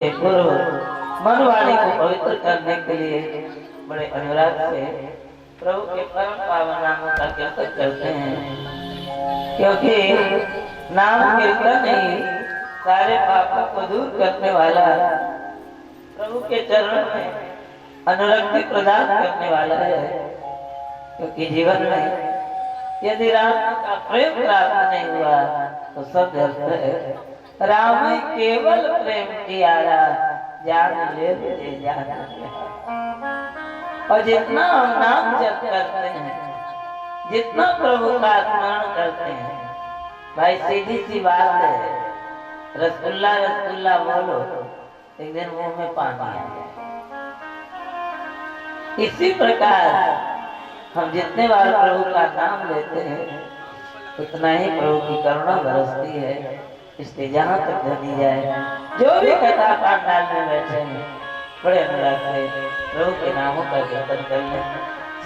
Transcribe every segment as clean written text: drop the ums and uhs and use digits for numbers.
पूर्व मन वाणी को पवित्र करने के लिए बड़े अनुराग से प्रभु के परम पावन नामों का कीर्तन करते हैं, क्योंकि नाम कीर्तन ही सारे पापों को दूर करने वाला, प्रभु के चरणों में अनुरक्ति प्रदान करने वाला है। क्योंकि जीवन में यदि राम का प्रेम प्राप्त नहीं हुआ तो सब व्यर्थ है। राम केवल प्रेम की आरा जान ले जान। और जितना हम नाम जप करते हैं, जितना प्रभु का स्मरण करते हैं, भाई सीधी सी बात है, रसगुल्ला रसगुल्ला बोलो, एक दिन मुंह में पानी आ जाए। इसी प्रकार हम जितने बार प्रभु का नाम लेते हैं उतना ही प्रभु की करुणा बरसती है। इसलिए जहाँ तक धनी जाए, जो भी कथा पांडाल में बैठे हैं, बड़े अनुराग से प्रभु के नामों का कीर्तन कर लें।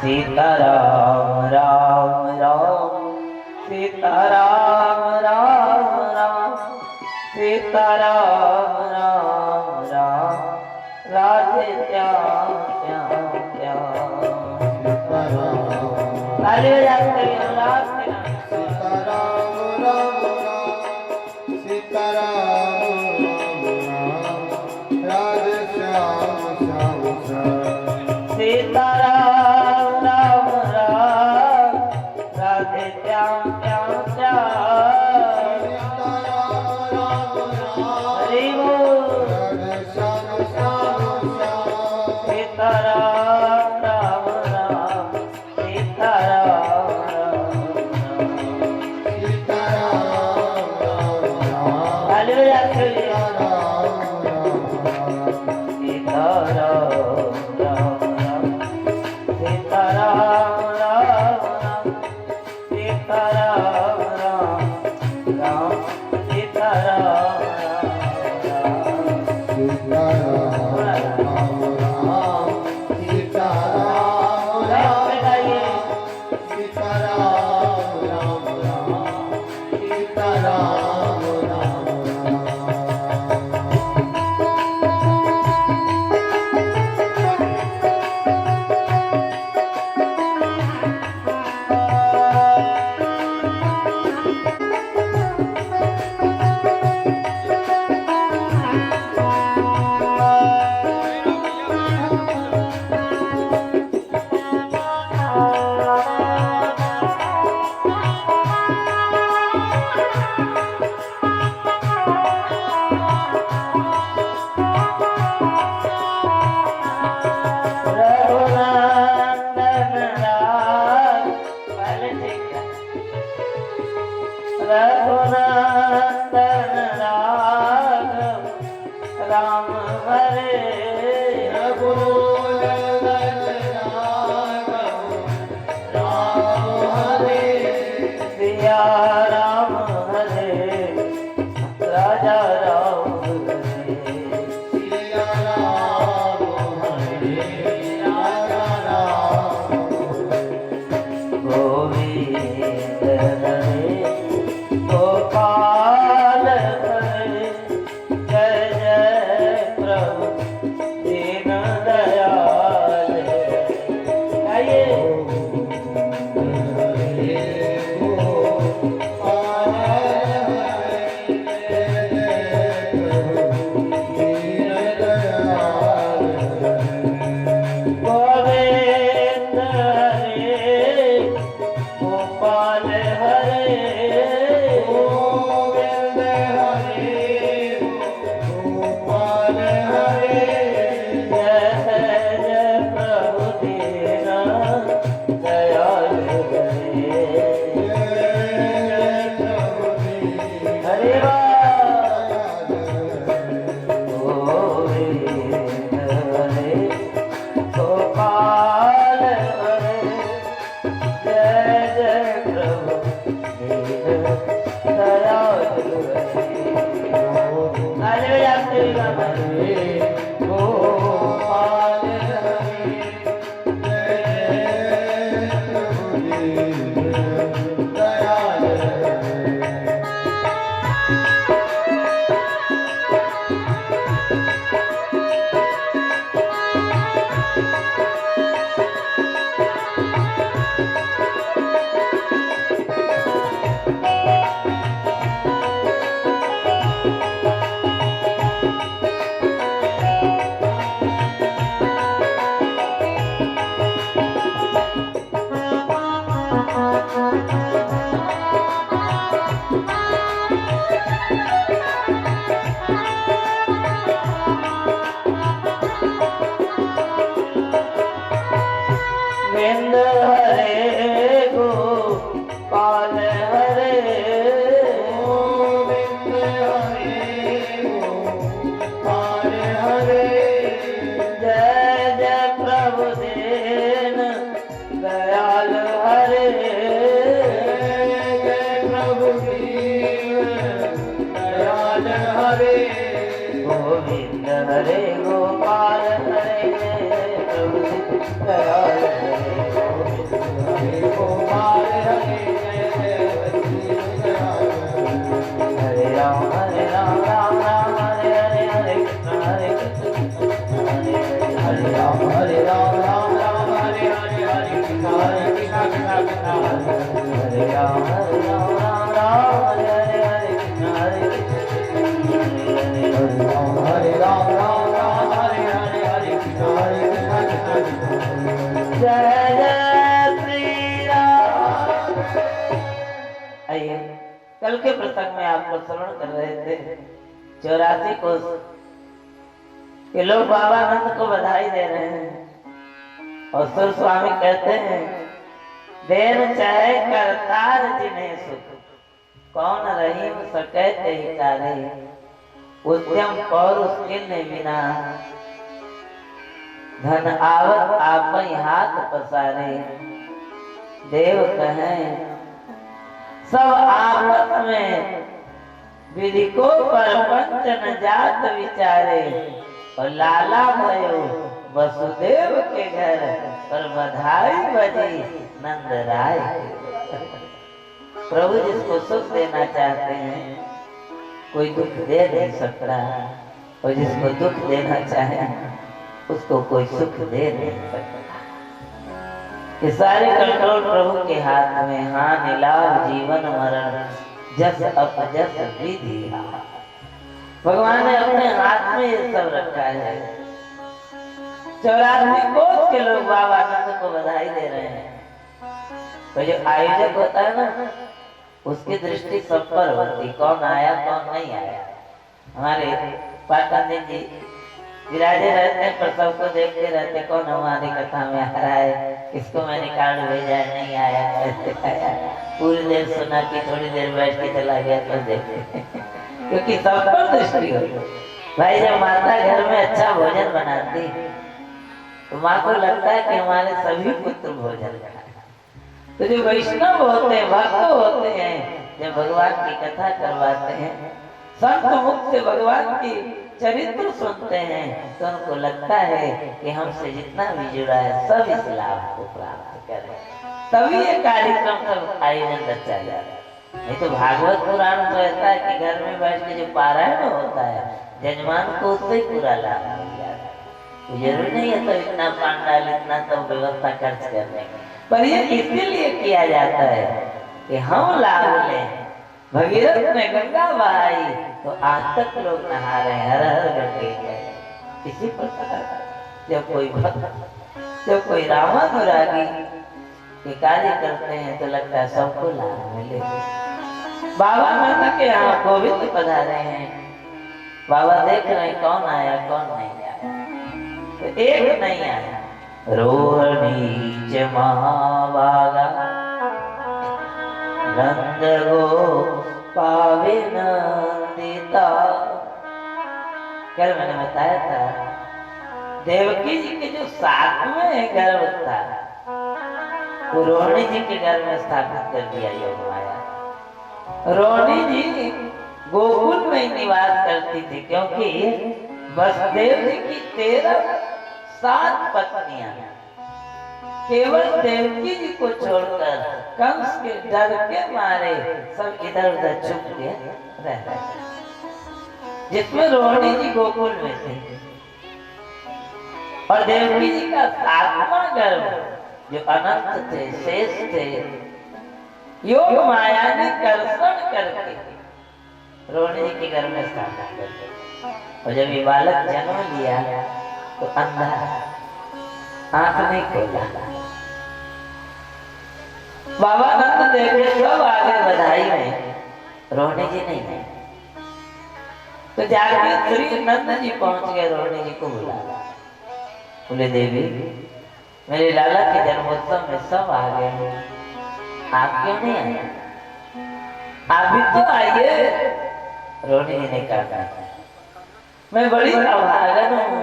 सीता राम राम राम, सीता राम राम राम, सीता राम राम राम, राधे श्याम श्याम श्याम। ताली बजाते हुए अनुराग के नाम सीता राम राम राम, सीता राम राम राम, राधे श्याम श्याम श्याम। सीता राम राम राम, राधे श्याम श्याम श्याम। सीता राम राम राम, हरि बोल। राधे श्याम श्याम श्याम। सीता राम राम राम, सीता राम राम राम। सीता राम राम राम, ताली बजाते हुए सीता राम राम राम। सीता राम राम राम, सीता राम राम राम, सीता राम राम राम। सीता राम राम राम, सीता राम राम राम, सीता राम राम राम, सीता राम राम राम। रघुनंदन राम, पहले ठीक है। रघुनंदन राम, राम हरे रघुनंदन राम, राम हरे, सिया राम हरे, राजा राम हरे। सिया राम हरे, राजा राम हरे। गोविंद हरे, गोपाल हरे, जय जय प्रभु दीन दयाल। आइए गोविंद हरे, गोपाल हरे, गोविंद हरे, गोपाल हरे, जय जय प्रभु दीन दयाल हरे। जय प्रभु दीन हरे दयाल। गोविंद हरे, गोपाल हरे, जय जय प्रभु दीन दयाल हरे। ताली बजाते हुए गाना। गोपाल हरे, जय प्रभु दीन दयाल हरे। हरे जय जय प्रभु दीन दयाल हरे जय प्रभु दीन दयाल हरे गोविंद हरे गोपाल हरे प्रभु दयाल हरे हरे गोपाल हरे जय दयाल हरे राम राम राम हरे हरे हरे कृष्ण हरे राम हरे राम राम हरे हरे कृष्ण कृष्ण हरे राम राम राम हरे हरे कृष्ण हरे हरे राम हरे हरे कृष्ण कृष्ण जय जय श्री राम। आइए, कल के प्रसंग में आपको श्रवण कर रहे थे 84 कोस के लोग बाबा आनंद को बधाई दे रहे हैं और सुर स्वामी कहते हैं देन चाहे करतार जिन्हें सुख कौन रहीम सके ही तारे उद्यम पौरुष किन्ने बिना धन आवत आप ही हाथ पसारे देव कहें सब आपस में विधि को परपंच न जात विचारे और लाला भयो वसुदेव के घर पर बधाई बजी नंद राय। प्रभु जिसको सुख देना चाहते हैं कोई दुख दे नहीं सकता और जिसको दुख देना चाहे उसको कोई सुख दे नहीं सकता। ये सारे कंट्रोल प्रभु के हाथ में। हानि लाभ जीवन मरण जस अपजस विधि भगवान ने अपने हाथ में ये सब रखा है। 84 कोस के लोग बाबा आनंद को बधाई दे रहे हैं। तो जो आयोजक होता है ना उसकी दृष्टि सब पर होती, कौन आया कौन नहीं आया। हमारे पाटन जी विराजे रहते हैं पर सबको देखते रहते कौन हमारी कथा में आ रहा है, किसको मैंने कार्ड भेजा है, नहीं आया, कैसे आया। पूरी देर सुना कि थोड़ी देर बैठ के चला गया तो देखते क्योंकि सब पर दृष्टि होती। भाई जब माता घर में अच्छा भोजन बनाती तो माँ को लगता है कि हमारे सभी पुत्र भोजन खाए। तो जो वैष्णव होते हैं भक्त होते हैं जब भगवान की कथा करवाते हैं संत मुक्त भगवान की चरित्र सुनते हैं तो उनको लगता है कि हमसे जितना भी जुड़ा है सब इस लाभ को प्राप्त करें, तभी ये कार्यक्रम का आयोजन अच्छा जा रहा है। नहीं तो भागवत पुराण तो ऐसा है कि घर में बैठ के जो पारायण होता है जजमान को उससे ही पूरा लाभ मिल जाता है। तो जरूर नहीं है तो इतना पांडाल इतना तो व्यवस्था खर्च करने की, पर ये इसीलिए किया जाता है कि हम लाभ लें। भगीरथ ने गंगा बहाई तो आज तक लोग नहा रहे हैं, हर हर गंगे। इसी प्रकार जब कोई भक्त जब कोई रामानुरागी के कार्य करते हैं तो लगता है सबको लाभ मिले। बाबा नंद के यहाँ गोविंद पधारे हैं, बाबा देख रहे हैं कौन आया कौन नहीं आया। तो एक नहीं आया, रोहिणी महाभागा नंद गो पावे नंदिता। कल मैंने बताया था देवकी जी के जो 7वें गर्भ था वो रोहिणी जी के गर्भ में स्थापित कर दिया योग माया। रोहिणी जी गोकुल में ही निवास करती थी क्योंकि वसुदेव जी की 7 पत्नियां केवल देवकी जी को छोड़कर कंस के डर के मारे सब इधर उधर छुप के रह रहे, जिसमें रोहिणी जी गोकुल में थे। और देवकी जी का 7वां गर्भ जो अनंत थे शेष थे योग माया ने कर्षण करके रोहिणी जी के घर में स्थापना कर दी। और जब ये बालक जन्म लिया तो अंधा आंख नहीं खोला। बाबा नंद देखे सब आगे बधाई में, रोहिणी जी नहीं है। तो जाके श्री नंद जी पहुंच गए, रोहिणी जी को बुला, बोले देवी मेरे लाला के जन्मोत्सव में सब आ गए, आप क्यों नहीं आए? आप भी तो आइए। रोहिणी जी ने कहा मैं बड़ी अभागन हूँ।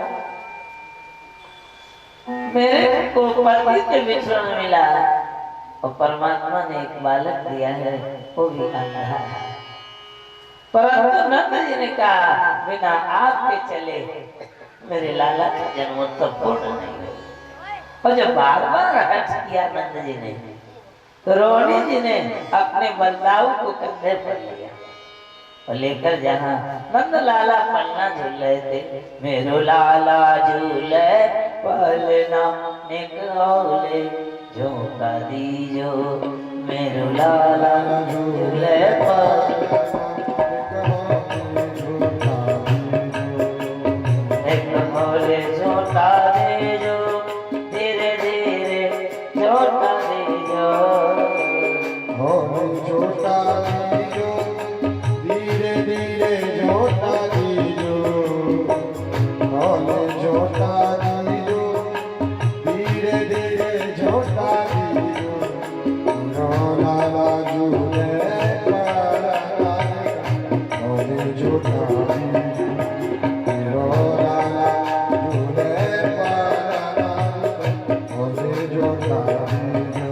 मेरे को पति से मिश्रण मिला और परमात्मा ने एक बालक दिया है, वो भी अंधा है। परंतु नंद जी ने कहा बिना आपके चले मेरे लाला का जन्मोत्सव पूर्ण नहीं हुआ। और जब बार बार हर्ष किया नंद जी ने, तो रोहिणी जी ने अपने बलदाऊ को कंधे पर लिया और लेकर जहाँ नंद लाला पलना झूल रहे थे, मेरो लाला झूले पलना एक औले झोंका दीजो, मेरो लाला झूले एक औले झोंका दीजो, धीरे धीरे झोंका दीजो, झोंका दीजो, धीरे धीरे झोंका दीजो, झोंका दीजो, धीरे धीरे झोंका दीजो, लाला झूले झोंका दीजो, लाला झूले झोंका दीजो।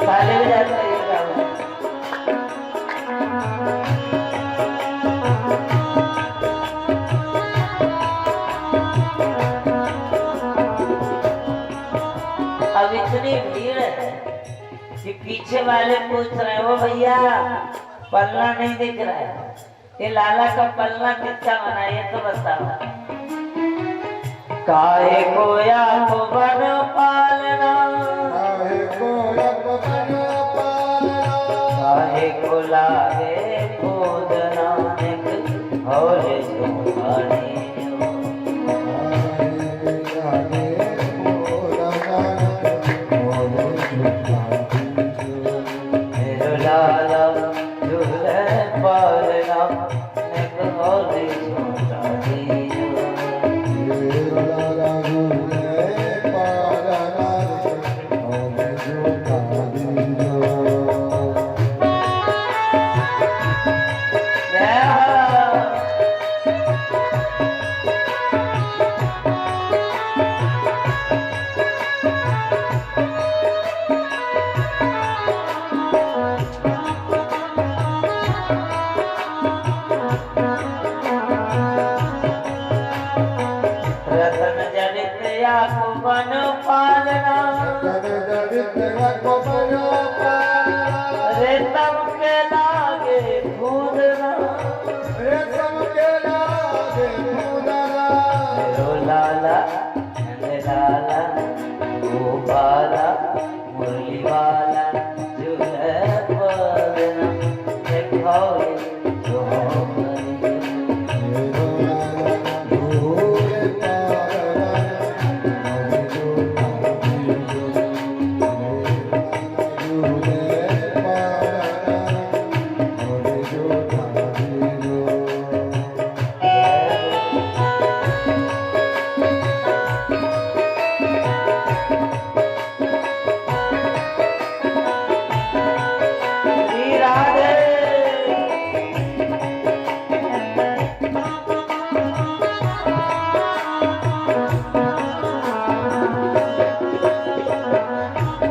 ताली बजाते रहिए गाँव। अब इतनी भीड़ है कि पीछे वाले पूछ रहे हो भैया पल्ला नहीं दिख रहा है, ये लाला का पल्ला कितना बना ये तो बताओ। काहे को या को बन पालना, काहे को लागे खोदना हौले झोंकाने मेरो लाला झूले पालना एक हौले झोंकाने रतन जनित या को बन पालना, रेतम के लागे कूदना, मेरो लाला नंद लाला गोपाला मुरली वाला झूले पलना एक हौले झोंकाने।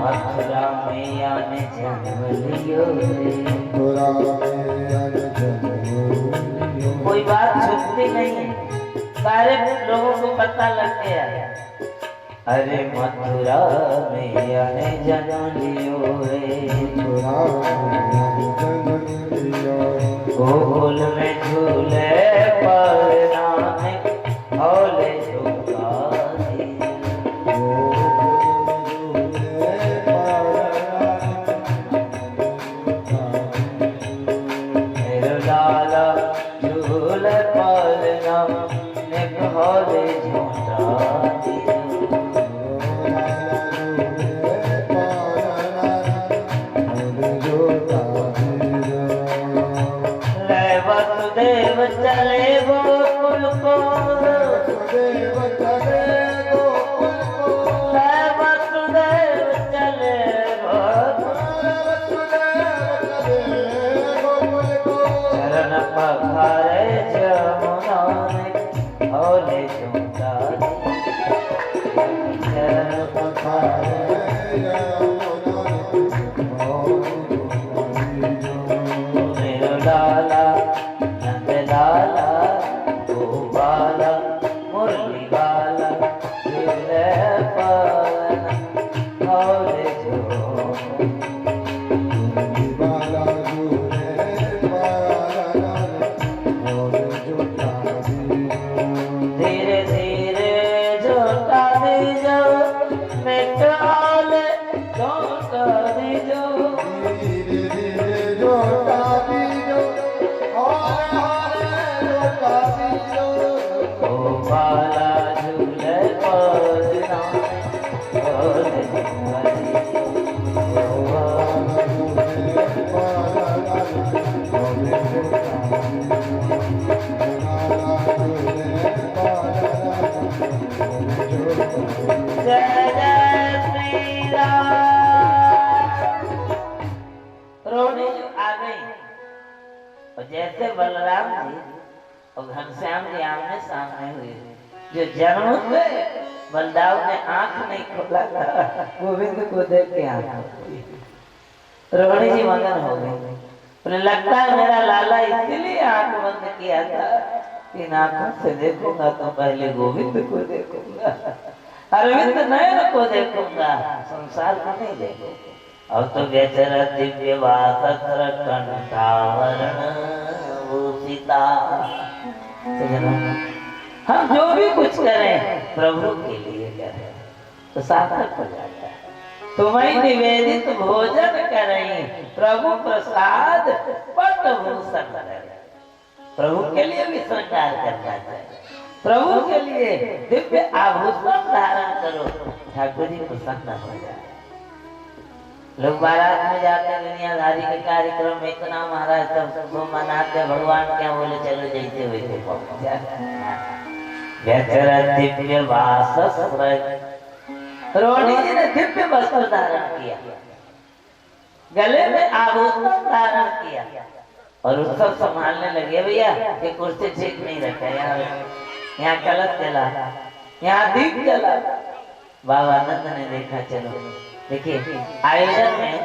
मथुरा में आने जन्म लियो रे, कोई बात छुपती नहीं है, सारे लोगों को पता लग गया। अरे मथुरा में आने जन्म लियो रे, गोकुल में झूले पलना हौले झोंका दीजो, मेरो लाला झूले पलना एक हौले झोंका दीजो। ले वसुदेव चले गोकुल को, ले वसुदेव चले गोकुल को, चरण पखारे ने हौले चौंका चरण पखारे यमुना मेरो लाला नंद लाला गोपाला मुरली वाला झूले पवन हौले चौंका बाला झूले बाला और झूठा धीरे धीरे झोंका दीजो निकाले झोंका दीजो धीरे धीरे झूठा दीजो हाय हाय झूठा दीजो गोपाला झूले पौधना झूले जय जय श्री राम। रोहिणी जी आ गई और जैसे बलराम जी और घनश्याम जी आमने सामने हुए, जो जन्म से बलदाव ने आंख नहीं खोला था, गोविंद को देख के आंख खोली। रोहिणी जी मगन हो गई। उन्हें लगता है मेरा लाला इसीलिए आंख बंद किया था, इन आंखों से देखूंगा तो पहले गोविंद को देखूंगा, अरविंद नयन को देखूंगा, संसार को नहीं देखूंगा। और तो बेचारा दिव्य वासत्र कंठावरण भूषिता। हम जो भी कुछ करें प्रभु के लिए करें तो सार्थक हो जाता है। तुम्हें निवेदित भोजन करें प्रभु प्रसाद पट भूषण करें। प्रभु के लिए भी श्रृंगार करना चाहिए, प्रभु के लिए दिव्य आभूषण धारण करो, ठाकुर जी प्रसन्न हो जाए। लोग बारात में जाते दुनियादारी के कार्यक्रम में इतना महाराज सब मनाते, भगवान क्या बोले चलो जैसे वैसे पहुंच जाए। दिव्य वास रोहिणी जी ने दिव्य वस्त्र धारण किया, गले में आभूषण धारण किया और उत्सव संभालने लगे। भैया ये कुर्सी ठीक नहीं रखा, यहाँ कलश जला, यहाँ दीप जला। बाबा आनंद ने देखा, चलो देखिए आयोजन में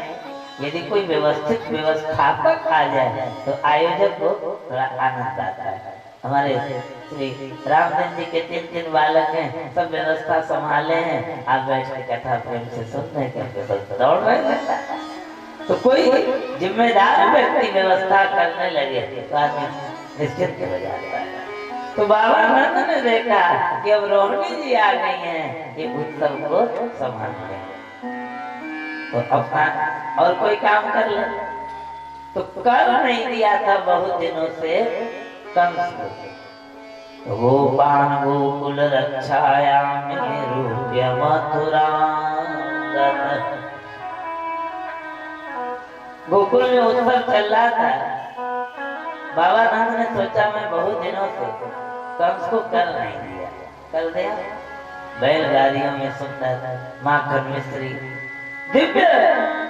यदि कोई व्यवस्थित व्यवस्थापक आ जाए तो आयोजक को थोड़ा आनंद आता है। हमारे श्री रामचंद्र जी के 3 बालक हैं, सब व्यवस्था संभाले हैं, आप बैठ के कथा प्रेम से सुन रहे हैं, सब दौड़ रहे हैं। तो कोई जिम्मेदार व्यक्ति व्यवस्था करने लगे तो आदमी निश्चित हो जाता है। तो बाबा आनंद ने देखा कि अब रोहिणी जी आ गई हैं, ये उत्सव को संभालने हैं, तो अपना और कोई काम कर ले। तो कर नहीं दिया था बहुत दिनों से कंस को। गोपान गोकुल रक्षाया में रूप्य मथुरा, गोकुल में उत्सव चल रहा था। बाबा नंद ने सोचा मैं बहुत दिनों से कंस को कर नहीं दिया, कर दिया। बैलगाड़ियों में सुंदर माखन मिश्री, दिव्य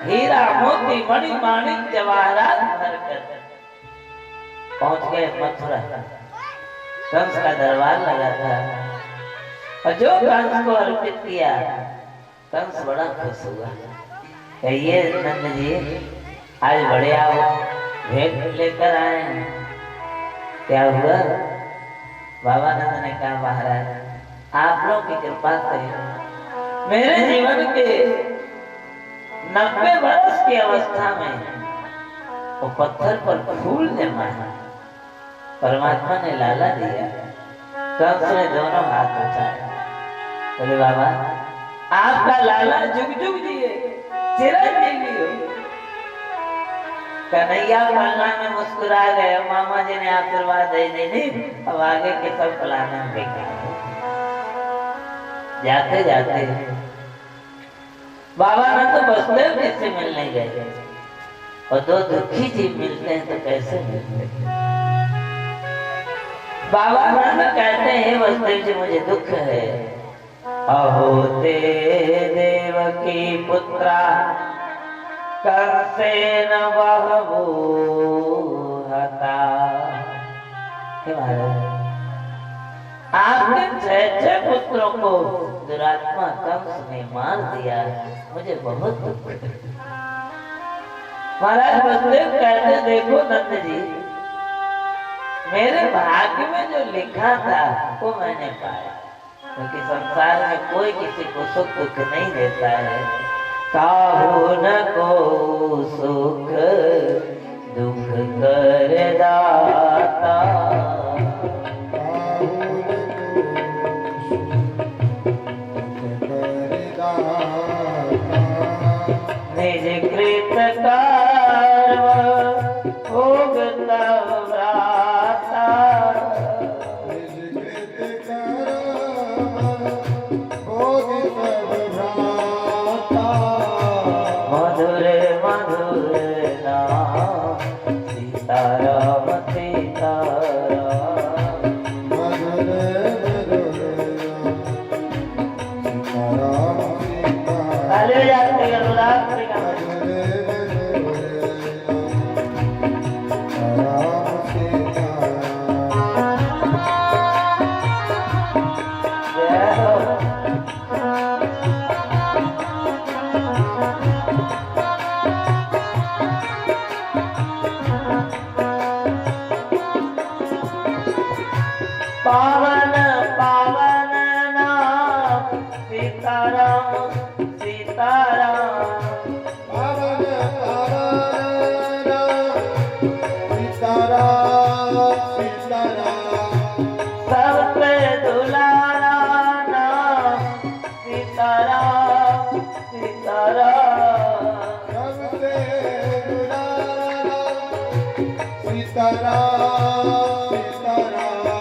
हीरा मोती मणि माणिक जवाहरात भरकर पहुंच गए मथुरा। कंस का दरबार लगा था और जो कंस को अर्पित किया, कंस बड़ा खुश हुआ। कहिए नंद जी आज बड़े आओ, भेंट लेकर आए। क्या हुआ? बाबा नंद ने कहा महाराज आप लोग की कृपा से मेरे जीवन के 90 वर्ष की अवस्था में वो पत्थर पर फूल जमा है, परमात्मा ने लाला दिया। कंस ने दोनों हाथ उठाए, बोले बाबा आपका लाला जुग जुग जिए, चिरंजीवी हो। कन्हैया पलना में मुस्कुरा गए, मामा जी ने आशीर्वाद दे दी। अब आगे के सब प्लान बेकार। जाते जाते बाबा ने तो बसदेव जी से मिलने गए, और दो दुखी जीव मिलते हैं तो कैसे मिलते हैं? बाबा नंद कहते हैं बसदेव जी मुझे दुख है। अहो ते देवकी पुत्रा कंसेन बहवो हता। आपके 6 पुत्रों को दुरात्मा कंस ने मार दिया। मुझे बहुत दुख है। महाराज वसुदेव कहते देखो नंद जी, मेरे भाग्य में जो लिखा था वो मैंने पाया, क्योंकि संसार में कोई किसी को सुख दुख नहीं देता है। काहू न को सुख दुख कर दाता, निज कृत कर्म भोगता व्राता, मधुर मधुर नाम सीताराम सीताराम, तालियां बजाते गरुड़ास श्री राम। पावन पावन नाम सीताराम सीताराम, पावन पावन सीताराम सीताराम, सबसे दुलारा नाम सीताराम सीताराम, सबसे दुलारा सीताराम सीताराम,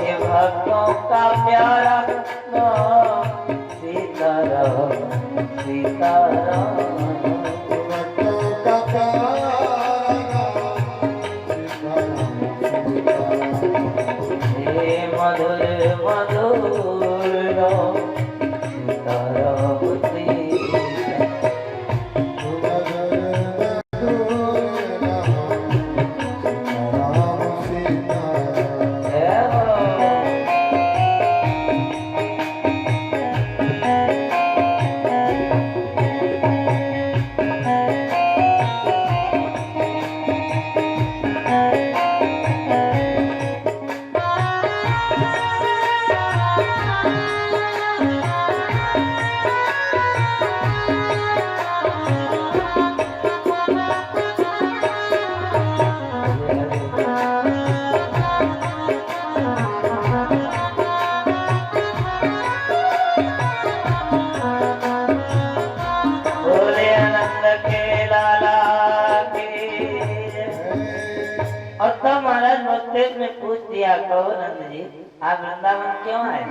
ये भक्तों का प्यारा नाम सीताराम सीताराम, भक्तों का प्यारा सीताराम सीताराम, हे मधुर मधुर नाम सीताराम सीताराम। बोले आनंद के लाला की जय। और तब महाराज वसुदेव ने पूछ दिया, कहो नंद जी आप वृंदावन क्यों आए?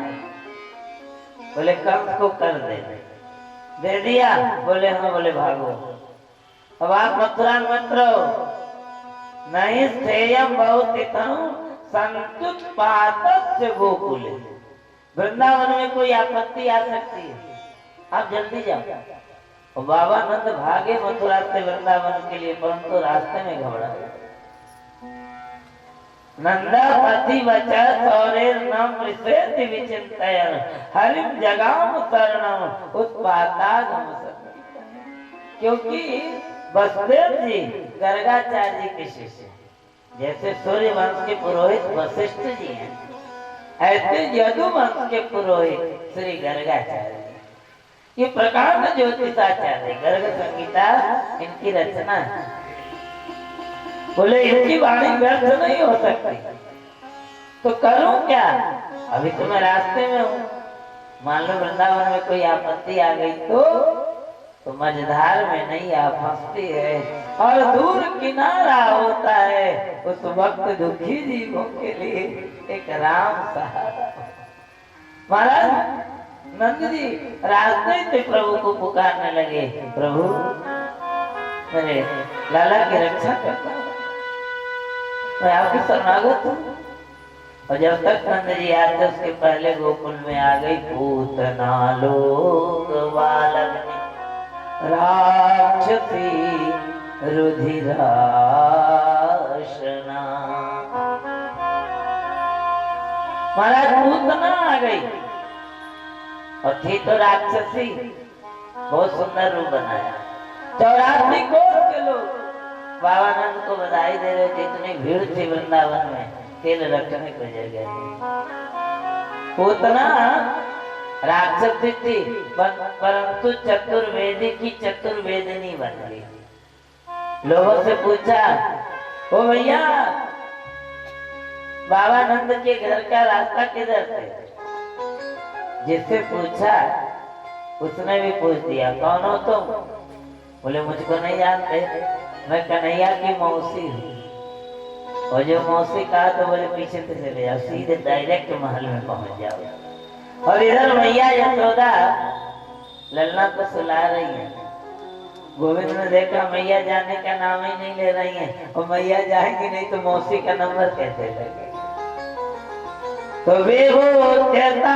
बोले कंस को कर दे दिया। बोले हाँ। बोले भागो, अब आप मथुरा में मत रहो, नहीं स्थेयम बहुत संतुत पातस्य गोकुल, वृंदावन में कोई आपत्ति आ सकती है, आप जल्दी जाओ। और बाबा नंद भागे मथुरा से वृंदावन के लिए, परंतु रास्ते में घबरा गए। नंदा पति वचा सौरे नाम विशेष विचिंतयन हरिम जगाम शरणम उत्पातागम सत्य, क्योंकि वसुदेव जी गर्गाचार्य जी के शिष्य, जैसे सूर्य वंश के पुरोहित वशिष्ठ जी हैं, ऐसे यदु वंश के पुरोहित श्री गर्गाचार्य। ये प्रकांड ज्योतिषाचार्य गर्ग संगीता इनकी रचना है। बोले इनकी वाणी व्यर्थ नहीं हो सकती, तो करूं क्या? अभी तो मैं रास्ते में हूँ, मान लो वृंदावन में कोई आपत्ति आ गई तो मझधार में नहीं आ फंसती है, और दूर किनारा होता है उस वक्त दुखी जीवों के लिए एक राम सहारा। महाराज नंद जी रास्ते से प्रभु को पुकारने लगे, प्रभु मेरे लाला की रक्षा करता, मैं आपकी शरणागत हूँ। और जब तक नंद जी आते उसके पहले गोकुल में आ गई पूतना लोक बालक राक्षसी रुधिराशना। महाराज पूतना आ गई और थी तो राक्षसी, बहुत सुंदर रूप बनाया। 84 कोस के लोग बाबानंद को बधाई दे रहे थे, इतनी भीड़ थी वृंदावन में, तेल रखने को जगह नहीं। पूतना राक्षसी थी, परंतु चतुर्वेदी की चतुर्वेदिनी बन गई। लोगों से पूछा, ओ भैया बाबानंद के घर का रास्ता किधर से? जिससे पूछा उसने भी पूछ दिया, कौन हो तुम? बोले मुझको नहीं जानते, मैं कन्हैया की मौसी हूँ। और जो मौसी कहा तो बोले पीछे से चले जाओ, सीधे डायरेक्ट महल में पहुंच जाओ। और इधर मैया यशोदा ललना को सुला रही है। गोविंद ने देखा मैया जाने का नाम ही नहीं ले रही है, और मैया जाएंगी नहीं तो मौसी का नंबर कैसे लगे? तो विभूत्यता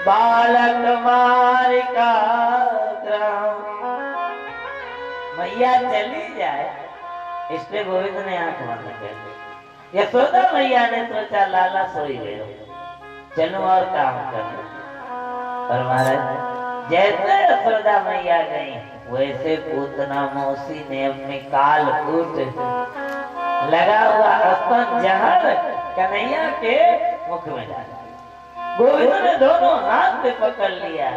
बालक मारिका ग्राम, मैया चली जाए इसलिए गोविंद ने आंख बंद कर दी। यशोदा मैया ने सोचा लाला सोई गए, चलो और काम करो। और महाराज जैसे यशोदा मैया गई वैसे पूतना मौसी ने अपने काल कूट लगा हुआ स्तन जहर कन्हैया के मुख में डाला। गोविंद ने दोनों हाथ पे पकड़ लिया,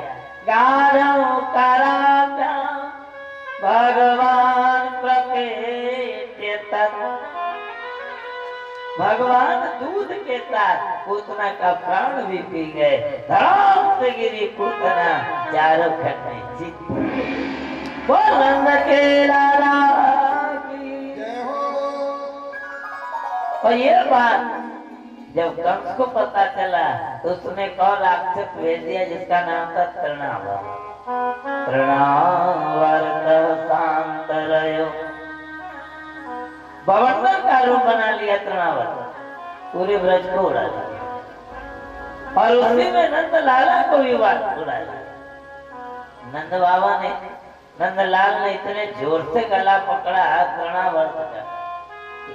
गाढ़ो कराता भगवान प्रकेतन, भगवान दूध के साथ पूतना का प्राण भी पी गए। धड़ाम से गिरी पूतना चारों खन्ने जीत। वो नंद के लाला की जय हो। और ये बात जब कंस को पता चला तो उसने कौन राक्षस भेज दिया जिसका नाम था तृणावर्त। तृणावर्त शांतरयो, बवंडर का रूप बना लिया तृणावर्त, पूरे ब्रज को उड़ा दिया। और उसी में नंद लाला को भी उड़ाया। नंद बाबा ने, नंदलाल ने इतने जोर से गला पकड़ा तृणावर्त का,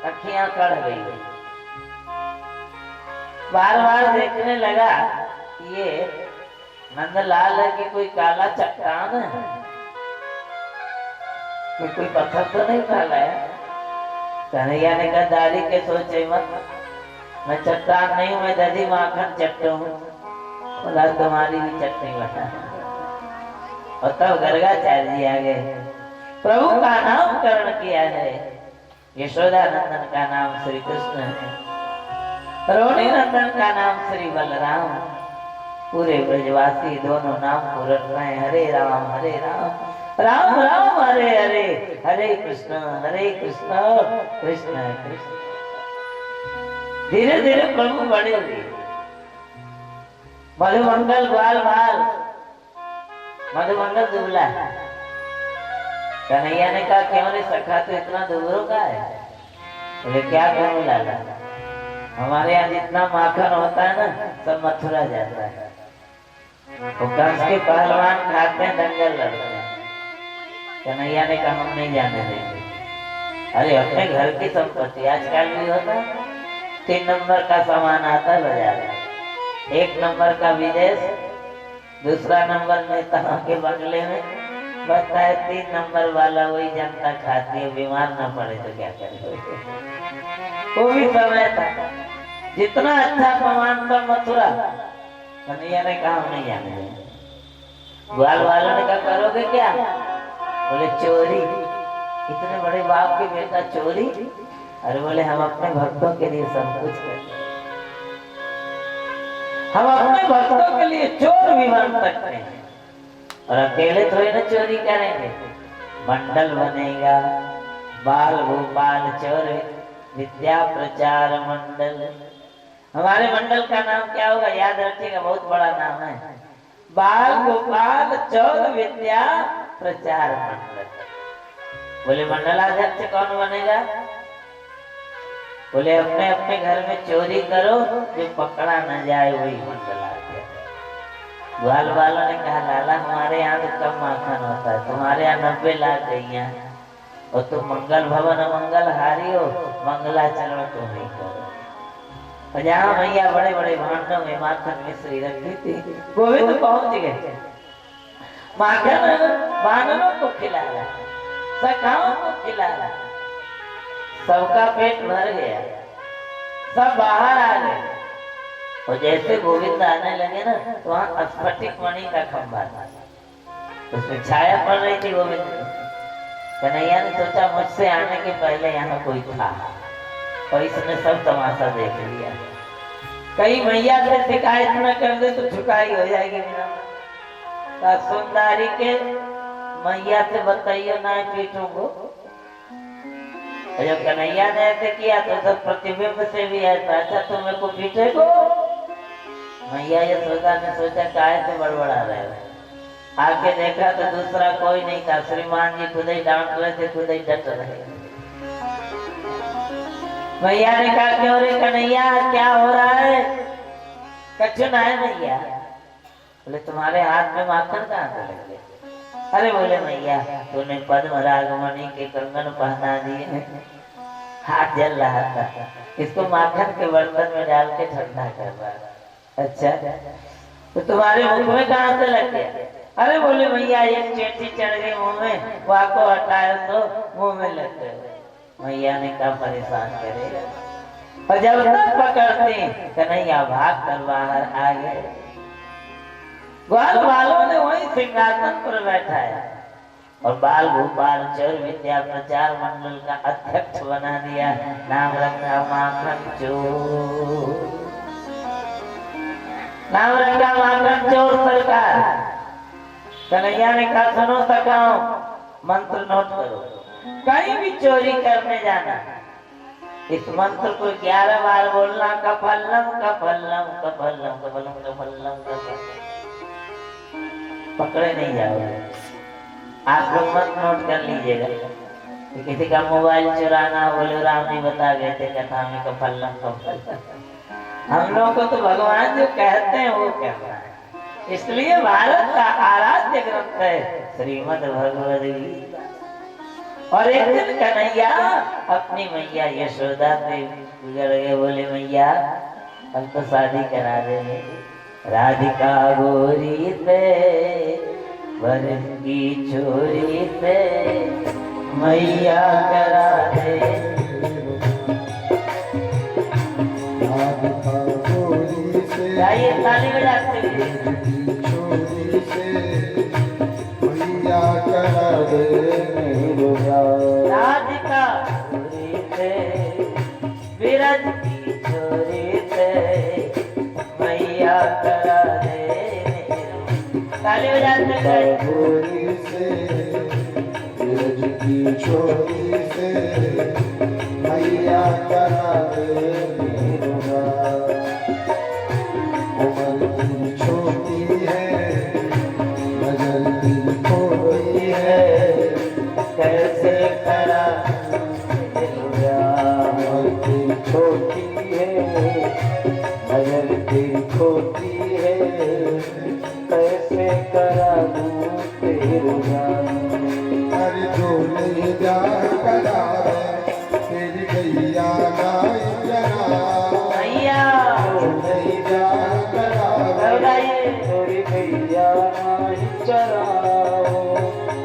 अखियां कड़ गई। बार बार देखने लगा ये नंदलाल है कि कोई काला चट्टान है, कोई पत्थर तो नहीं काला है। कन्हैया ने कहा दाढ़ी के सोचे मत, मैं चट्टान नहीं हूं, मैं दधी माखन चट्टू हूँ। बोला तुम्हारी भी चटनी बना। और तब गर्गाचार्य जी आ गए, प्रभु का नामकरण किया है। यशोदा नंदन का नाम श्री कृष्ण है, रोहिणी नंदन का नाम श्री बलराम। पूरे ब्रजवासी दोनों नाम को रट रहे हैं, हरे राम राम राम हरे हरे, हरे कृष्ण कृष्ण कृष्ण। धीरे धीरे प्रभु बड़े हुए। मधुमंगल ग्वाल बाल, मधुमंगल दुबला। कन्हैया ने कहा क्यों रे सखा तो इतना दुबरों का है? बोले क्या करूं लाला, हमारे यहाँ जितना माखन होता है ना सब मथुरा जाता है। तो कंस के पहलवान खाते हैं, दंगल लड़ते हैं। कन्हैया ने कहा हम नहीं जाने देंगे। अरे अपने घर की संपत्ति आजकल भी होता है, 3 नंबर का सामान आता है बाजार में, 1 नंबर का विदेश, दूसरा नंबर नेताओं के बंगले में, बता है 3 नंबर वाला वही जनता खाती है, बीमार न पड़े तो क्या करे। वो भी समय था, जितना अच्छा सामान था मथुरा। कन्हैया ने कहा हम नहीं जाने देंगे। ग्वाल वालों ने कहा करोगे क्या? बोले चोरी। इतने बड़े बाप के बेटा चोरी? अरे बोले हम अपने भक्तों के लिए सब कुछ करते हैं, हम अपने भक्तों के लिए चोर भी बन सकते हैं। और अकेले थोड़ी ना चोरी करेंगे, मंडल बनेगा, बाल गोपाल चोर विद्या प्रचार मंडल। हमारे मंडल का नाम क्या होगा? याद रखिएगा, बहुत बड़ा नाम है, बाल गोपाल चौर विद्या प्रचार मंडल। बोले मंडलाध्यक्ष कौन बनेगा? बोले अपने अपने घर में चोरी करो, जो पकड़ा न जाए वही मंडलाध्यक्ष। ग्वाल वालों ने कहा लाला हमारे यहाँ तो कम माखन होता है, तुम्हारे यहाँ 90 लाख गैया, और तुम मंगल भवन मंगल हारी हो, मंगलाचरण तुम नहीं करो। और जहाँ मैया बड़े बड़े भांडों में माखन मिश्री रखी थी, गोविंद पहुंच गए। माखन वानरों को खिलाया, सखाओं को खिलाया, सबका पेट भर गया, सब बाहर आ गए। और जैसे गोविंद आने लगे ना, तो वहाँ स्फटिक मणि का खंभा था, उसमें छाया पड़ रही थी गोविंद की। कन्हैया ने सोचा मुझसे आने के पहले यहाँ कोई था, और इसने सब तमाशा देख लिया। कहीं मैया से शिकायत न कर दे तो छुटाई हो जाएगी मेरा। सुंदरी के मैया से बताइए ना पीटूंगो। जब कन्हैया ने ऐसे किया तो सब प्रतिबिंब से भी ऐसा, अच्छा तुम मेरे को पीटेगो। मैया यशोदा ने सोचा काहे से बड़बड़ा रहे हो। आके देखा तो दूसरा कोई नहीं था, श्रीमान जी खुद ही डांट रहे थे, खुद ही डट रहे। मैया ने कहा क्यों रे कन्हैया क्या हो रहा है? कछु ना है मैया। बोले तुम्हारे हाथ में माखन कहाँ से लग गया? अरे बोले मैया तूने पद्म रागमणि के कंगन पहना दिए, हाथ जल रहा था, इसको माखन के बर्तन में डाल के ठंडा कर रहा। अच्छा तो तुम्हारे मुख में कहाँ से लग गया? अरे बोले भैया एक चेटी चढ़ गई मुंह में, वो आपको हटाया तो मुंह में लग गए। मैया ने कहा परेशान करेगा। और जब तक पकड़ते कन्हैया भाग कर बाहर आ गए। ग्वाल वालों ने वही सिंहासन पर बैठाया और बाल भूपाल चोर विद्या प्रचार मंडल का अध्यक्ष बना दिया। नाम रखा माखन चोर, नाम रखा माखन चोर सरकार। कन्हैया ने कहा सुनो सखाओ, मंत्र नोट करो, कहीं भी चोरी करने जाना, इस मंत्र को 11 बार बोलना। कफल्लम कफल्लम कफल्लम कफल्लम कफल्लम कफल्लम, पकड़े नहीं जाओगे। आप लोग मत नोट कर लीजिएगा। किसी का मोबाइल चुराना हो, बोले राम नहीं बता गए थे कथा में कफल्लम कफल्लम। हम लोग को तो भगवान जो कहते हैं वो कहना है। इसलिए भारत का आराध्य ग्रंथ है श्रीमद् भगवद गीता। और एक दिन कन्हैया अपनी मैया यशोदा से गुजर गए। बोले मैया हम तो शादी करा देंगे, राधिका गोरी से वर की छोरी से मैया करा दे। जाइए ताली बजाते हुए राधिका गोरी से विरज की छोरी से मैया करा दे। ताली बजाते गए। गोरी से विरज की छोरी से मैया करा दे। उम्र की छोटी है, नजर की खोई है, कैसे करा उम्र की छोटी है, नजर की खोटी है, कैसे करा दूं तेरे जान। अरे जो नहीं जा करा तेरी गैया गाय जरा, मैया नहीं जा करा तेरी गैया नहीं चराओ।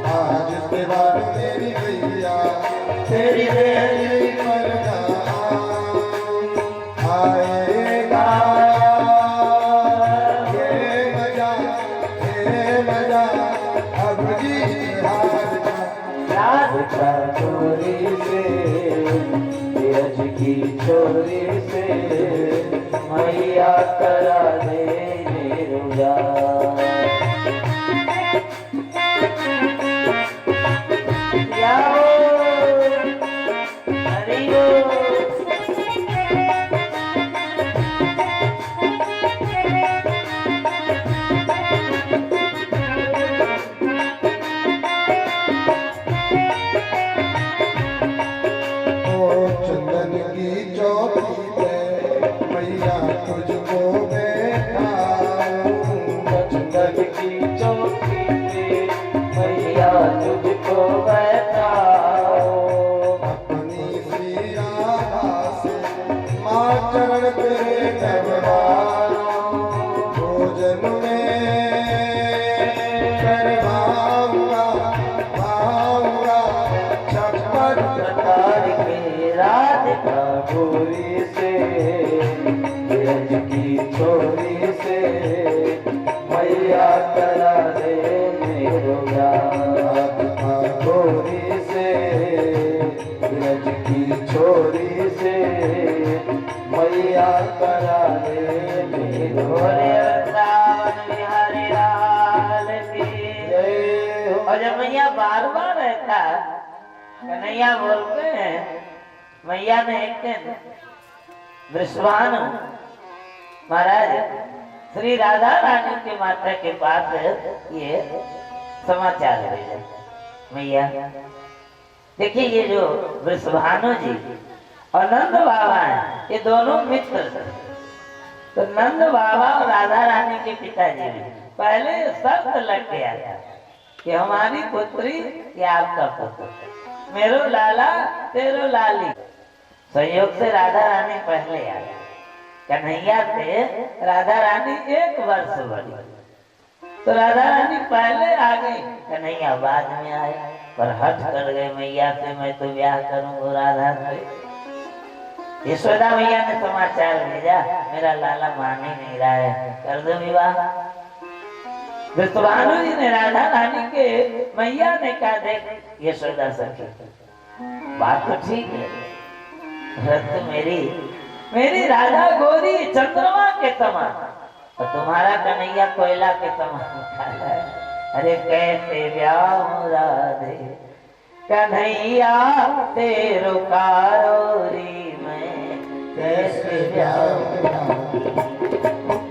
आज के बाद तेरी गैया तेरी देरी पर ना आएगा। ये मजा अब जी हार राधिका तब मारो भोजन में करवाऊंगा पाऊंगा छप्पन प्रकार के राधिका गोरी से ब्रज की छोरी से मैया करा दे मेरो राधिका गोरी से ब्रज की छोरी से मैया करा दे मेरो भोले वृंदावन बिहारी लाल की जय हो। और जब मैया बार बार रहता कन्हैया बोलते हैं, मैया ने एक दिन वृषभानु महाराज श्री राधा रानी के माता के पास ये समाचार भेजा। मैया देखिए, ये जो वृषभानु जी और नंद बाबा हैं, ये दोनों मित्र थे। तो नंद बाबा और राधा रानी के पिताजी में पहले शर्त लग गया था कि हमारी पुत्री या आपका पुत्र, मेरो लाला तेरो लाली। संयोग से राधा रानी पहले आ गई, कन्हैया से राधा रानी 1 वर्ष बड़ी, तो राधा रानी पहले आ गई, कन्हैया बाद में आया। पर हट कर गए मैया से, मैं तो ब्याह करूंगा राधा से। यशोदा मैया ने समाचार भेजा, मेरा लाला मान ही नहीं रहा है, कर दो विवाह। वृषभानु जी ने राधा रानी के मैया ने कहा, देख यशोदा सखी बात तो ठीक है, रक्त मेरी राधा गोरी चंद्रमा के समान और तुम्हारा कन्हैया कोयला के समान है। अरे कैसे ब्याह राधे कन्हैया तेरो कारोरी में, कैसे ब्याह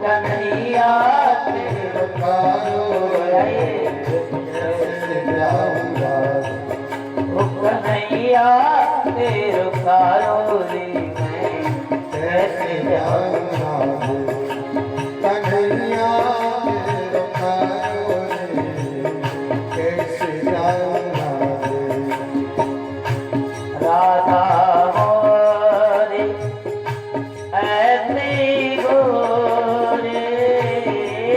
कन्हैया तेरो कारोरी, कन्हैया तेरो कारोरी में, कैसे ब्याह कन्हैया तेरो कारोरी कैसे जाऊंगा राधा मोरी ऐसी गोरी,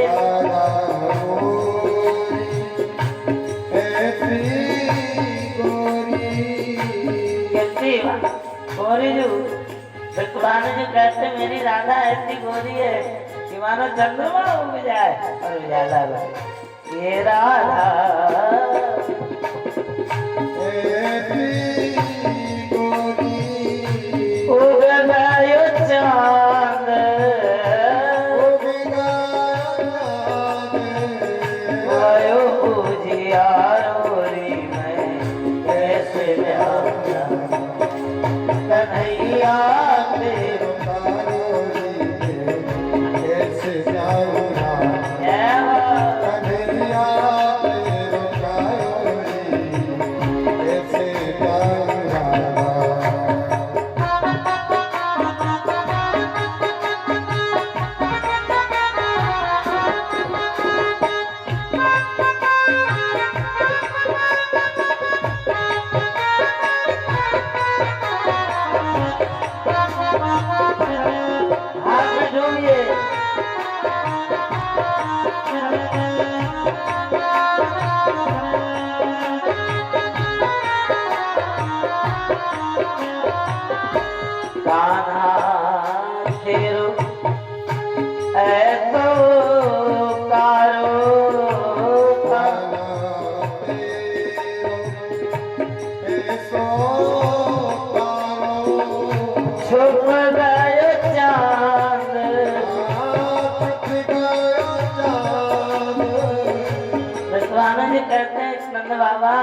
राधा मोरी ऐसी गोरी। कैसी गोरी जो भगवान जी कहते मेरी राधा ऐसी गोरी है कि मानो चंद्रमा उग जाए और उजाला लगे। ये राधा ऐसी गोरी उग गयो चांद, उग गया गयो उजियारोरी में, कैसे ब्याह कन्हैया तेरो कारोरी कैसे जाऊंगा जय हो। कन्हैया तेरो कारोरी कैसे जाऊंगा। हाथ में ढूंढिए। कान्हा तेरो ऐसो कारो छुप गयो चांद, भगवान जी कहते हैं नंद बाबा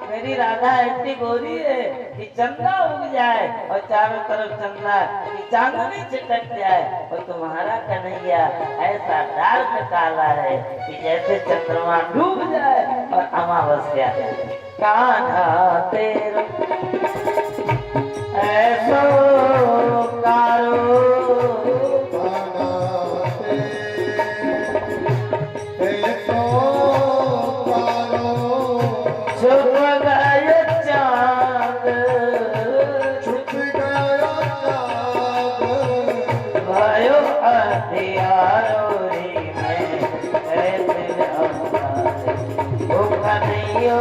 मेरी राधा ऐसी गोरी है कि चंदा उग जाए और चारों तरफ चंदा कि चांदनी चिटक जाए, और तुम्हारा कन्हैया ऐसा डार्क काला है कि जैसे चंद्रमा डूब जाए और अमावस्या जाए। कान्हा तेरो ऐसो कारो छुप गयो चांद, भयो हथियारो रे मैं कैसे जाऊंगा ओ कन्हैया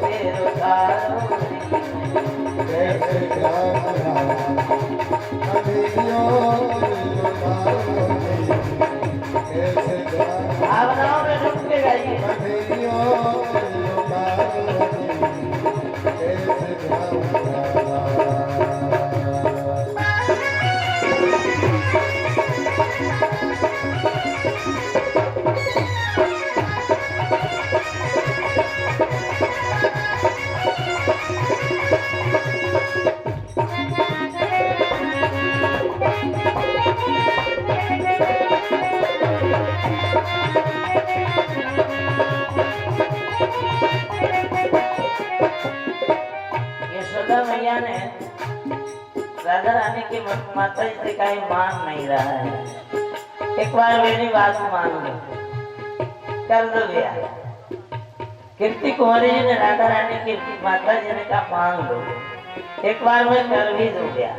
तेरो तारो रे कैसे जाऊंगा कन्हैया तेरो तारो रे कैसे जाऊंगा भावनाओं में डूब के गाइए कन्हैया तेरो तारो रे कैसे जाऊंगा यशोदा मैया ने राधा रानी की माता जी से कहीं मान नहीं रहा है। एक बार मेरी बात मान लो, कर दो भैया। कीर्ति कुंवरी जी ने राधा रानी की माता जी ने कहा मान लो, एक बार मैं कर भी दूं गया।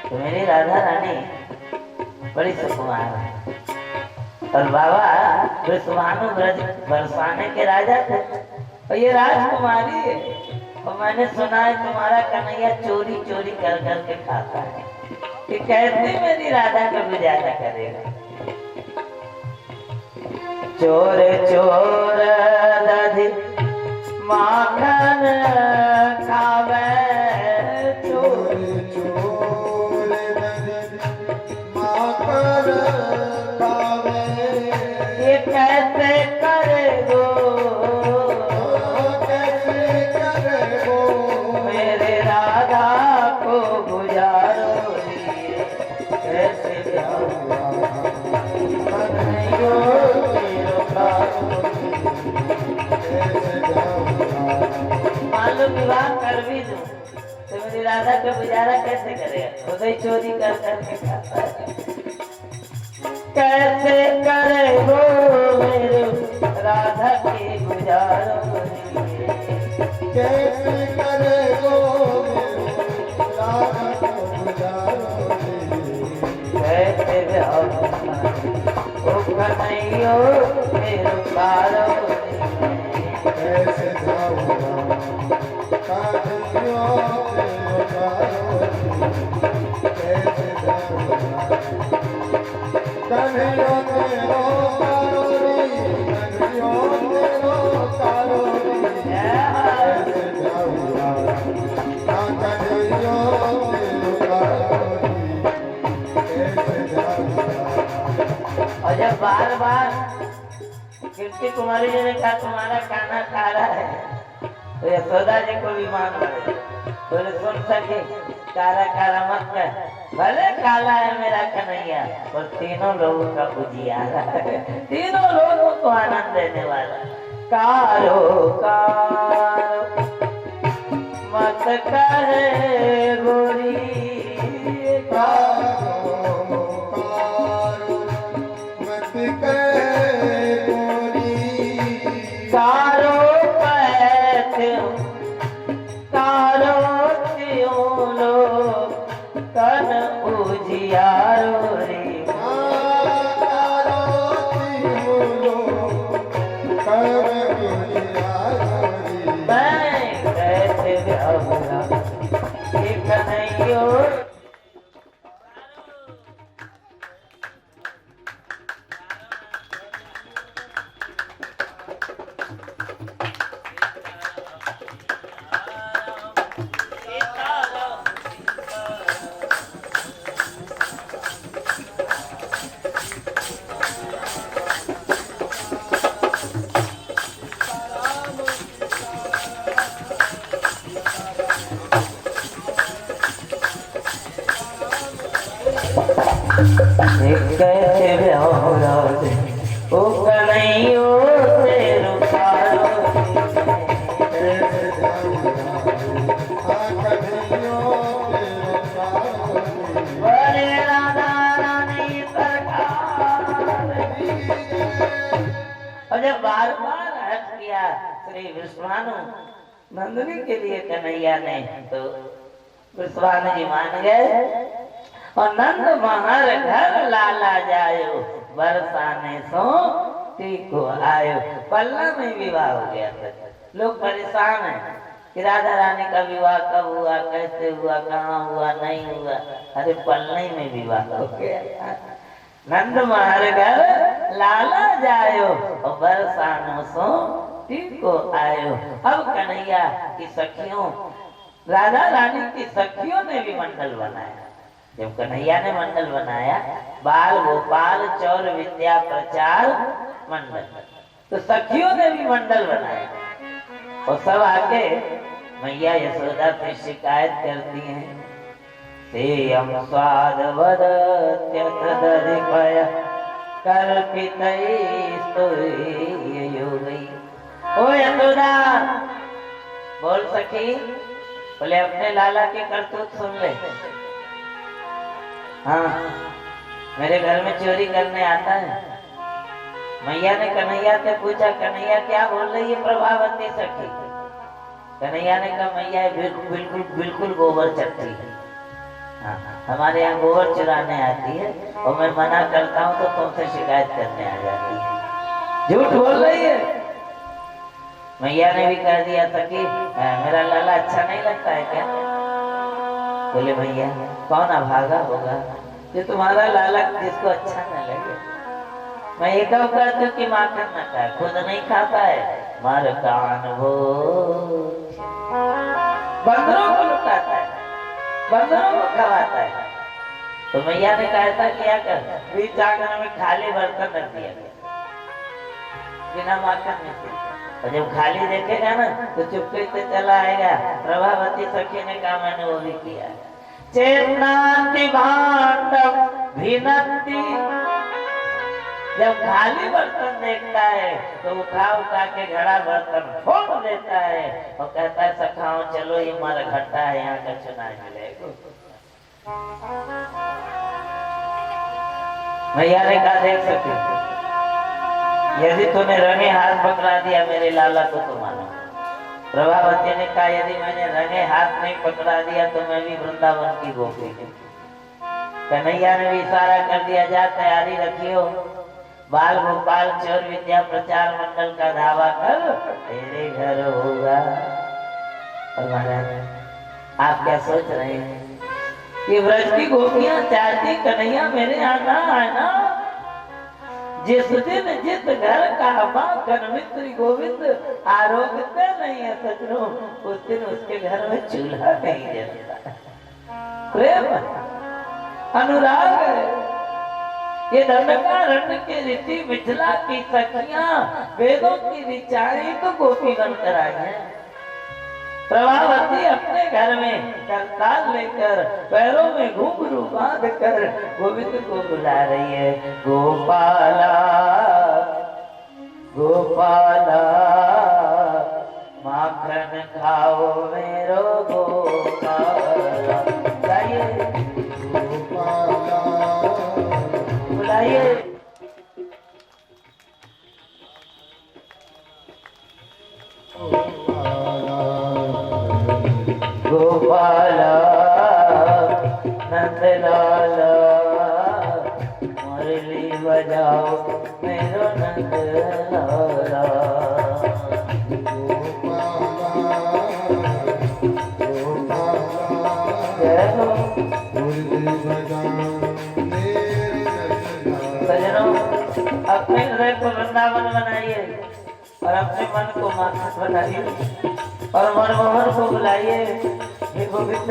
तो मेरी राधा रानी बड़ी सुकुमार है और बाबा विश्वानु ब्रज बरसाने के राजा थे और ये राजकुमारी है। और मैंने सुना है तुम्हारा कन्हैया चोरी चोरी कर कर के खाता है कि कैसे मेरी राधा का गुजारा करेगा। चोर चोर दधि माखन खावे चोर चोर माकर खावे ये कैसे करे गो कैसे करेगो मेरे राधा को गुजारो रे कैसे जाऊंगा कन्हैया तेरो तारो कैसे जाऊंगा मालूम विवाह कर भी दूं तो मेरी राधा का गुजारा कैसे करेगा। खुद ही चोरी कर कर के खाता है। कैसे करे वो मेरे राधा के गुजारो रे कैसे करेगो राधा को गुजारो कैसे जाऊंगा ओ कन्हैया तेरो तारो रे कैसे जाऊंगा कान्हैया तेरो तारो कैसे जाऊंगा कन्हैया तेरो तारो कन्हैया तेरो तारो कैसे जाऊंगा कन्हैया तेरो तारो कैसे जाऊंगा और जब बार बार कीर्ति कुमारी जी ने कहा तुम्हारा खाना खा रहा है तो यशोदा जी को भी मान पड़े। बोले सुन सके काला काला मत कर, भले काला है मेरा कन्हैया और तीनों लोगों का उजियारा है, तीनों लोगों को आनंद देने वाला। कारो कारो मत कहे गोरी कारो कारो मत करे गोरी कारो कारो त्यों लो कन उजियारो रे कारो तिहुलो कर गुजियारो मैं कैसे जाऊंगा ये कन्हैया कैसे बेहोरा दे ओ कन्हैया तेरो तारो कैसे जाऊंगा कन्हैया तेरो तारो बड़े राधा रानी सरकार। और जब बार बार हट किया श्री विश्वानु नंदनी के लिए कन्हैया ने तो विश्वानु जी मान गए और नंद महर घर लाला जायो, बरसाने सो टीको आयो। पल्ला में विवाह हो गया था। लोग परेशान हैं कि राधा रानी का विवाह कब हुआ, कैसे हुआ, कहाँ हुआ, नहीं हुआ। अरे पल्ले में विवाह हो गया। नंद महर घर लाला जायो और बरसानो सो टीको आयो। अब कन्हैया की सखियों, राधा रानी की सखियों ने भी मंडल बनाया। जब कन्हैया ने मंडल बनाया, बाल गोपाल चौर विद्या प्रचार मंडल, तो सखियों ने भी मंडल बनाया। और सब आके मैया यशोदा से शिकायत करती हैं, सेयम स्वाद वदत्यतदधिपय कल्पितैस्तुयोगै। ओ यशोदा, बोल सखी, बोले अपने लाला की करतूत सुन ले। हाँ, मेरे घर में चोरी करने आता है। मैया ने कन्हैया से पूछा, कन्हैया क्या बोल रही है प्रभावती सखी? कन्हैया ने कहा, मैया बिल्कुल बिल्कुल गोबर चटती है। हाँ, हमारे यहाँ गोबर चुराने आती है और मैं मना करता हूँ तो तुमसे शिकायत करने आ जाती है। झूठ बोल रही है। मैया ने भी कह दिया सखी, मेरा लाला अच्छा नहीं लगता है क्या? बोले भैया, कौन अभागा होगा जो तुम्हारा लाला जिसको अच्छा न लगे। मैं ये कहूँ कहती हूँ कि माखन न खाए, खुद नहीं खाता है, मार कान वो बंदरों को लुटाता है, बंदरों को खवाता है। तो मैया ने कहा था क्या कर, बीच आंगन में खाली बर्तन रख दिया बिना माखन में से। और जब खाली देखेगा ना तो चुपके से चला आएगा। प्रभावती सखी ने कहा, मैंने वो भी किया। चेतनाति भांडव भिनंति, जब खाली बर्तन देखता है तो उठा उठा के घड़ा बर्तन फोड़ देता है और कहता है, सखाओ चलो ये हमारा घट्टा है, यहाँ का चुनाव मिलेगा। मैया ने कहा, देख सके, यदि तूने रंगे हाथ पकड़ा दिया मेरे लाला को तो मानो। प्रभावती ने कहा, यदि मैंने रंगे हाथ नहीं पकड़ा दिया तो मैं भी वृंदावन की गोपी हूँ। कन्हैया ने भी इशारा कर दिया, जा तैयारी रखियो, बाल गोपाल चौर विद्या प्रचार मंडल का धावा कर तेरे घर होगा। और महाराज, आप क्या सोच रहे हैं कि ब्रज की गोपियां चाहती कन्हैया मेरे यहाँ ना आए ना? जिस दिन जिस घर का माखन मित्र गोविंद आरोग्य नहीं है सजनो, उस दिन उसके घर में चूल्हा नहीं जलता। प्रेम अनुराग है। ये दंडकारण्य के ऋषि मिथिला की सखियां वेदों की ऋचाएं तो गोपी बनकर आई हैं। प्रभावती अपने घर में करताल लेकर पैरों में घुंघरू बांध कर गोविंद को बुला रही है, गोपाला गोपाला माखन खाओ मेरो गोपाला। बुलाइए गोपाला नंदलाला, मुरली बजाओ मेरो नंदलाला। सजनों, अपने हृदय को वृंदावन बनाइए और अपने मन को मानस बनाइए और मनमोहन को बुलाइए, हे गोविंद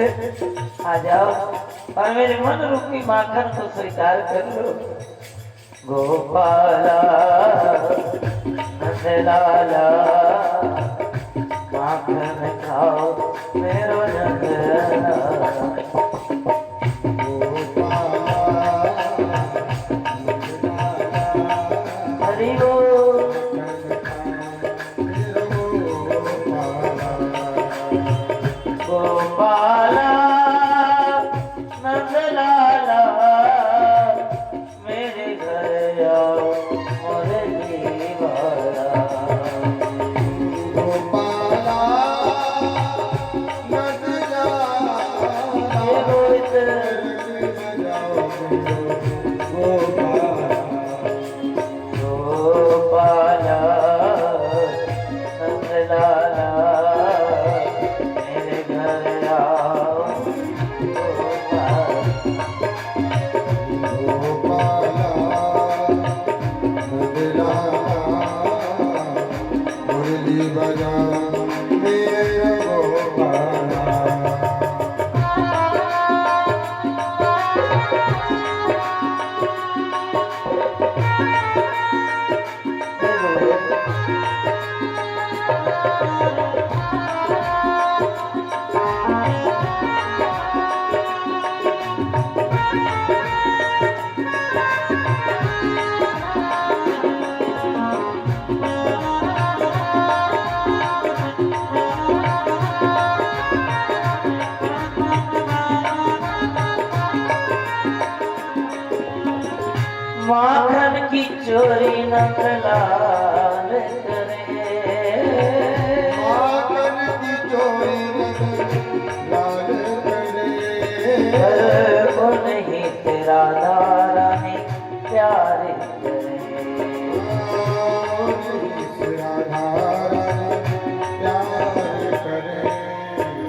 आ जाओ और मेरे मन रूपी माखन को स्वीकार कर लो। गोपाला नंदलाला माखन खाओ मेरो नंदलाला। हरि बोल। गोपाला नंदलाला मेरे घर आओ मुरली वाला। माखन की चोरी नंदलाल करे, माखन की चोरी नंदलाल करे, को नहीं तेरा रानी प्यार करे, राधा रानी प्यार करे,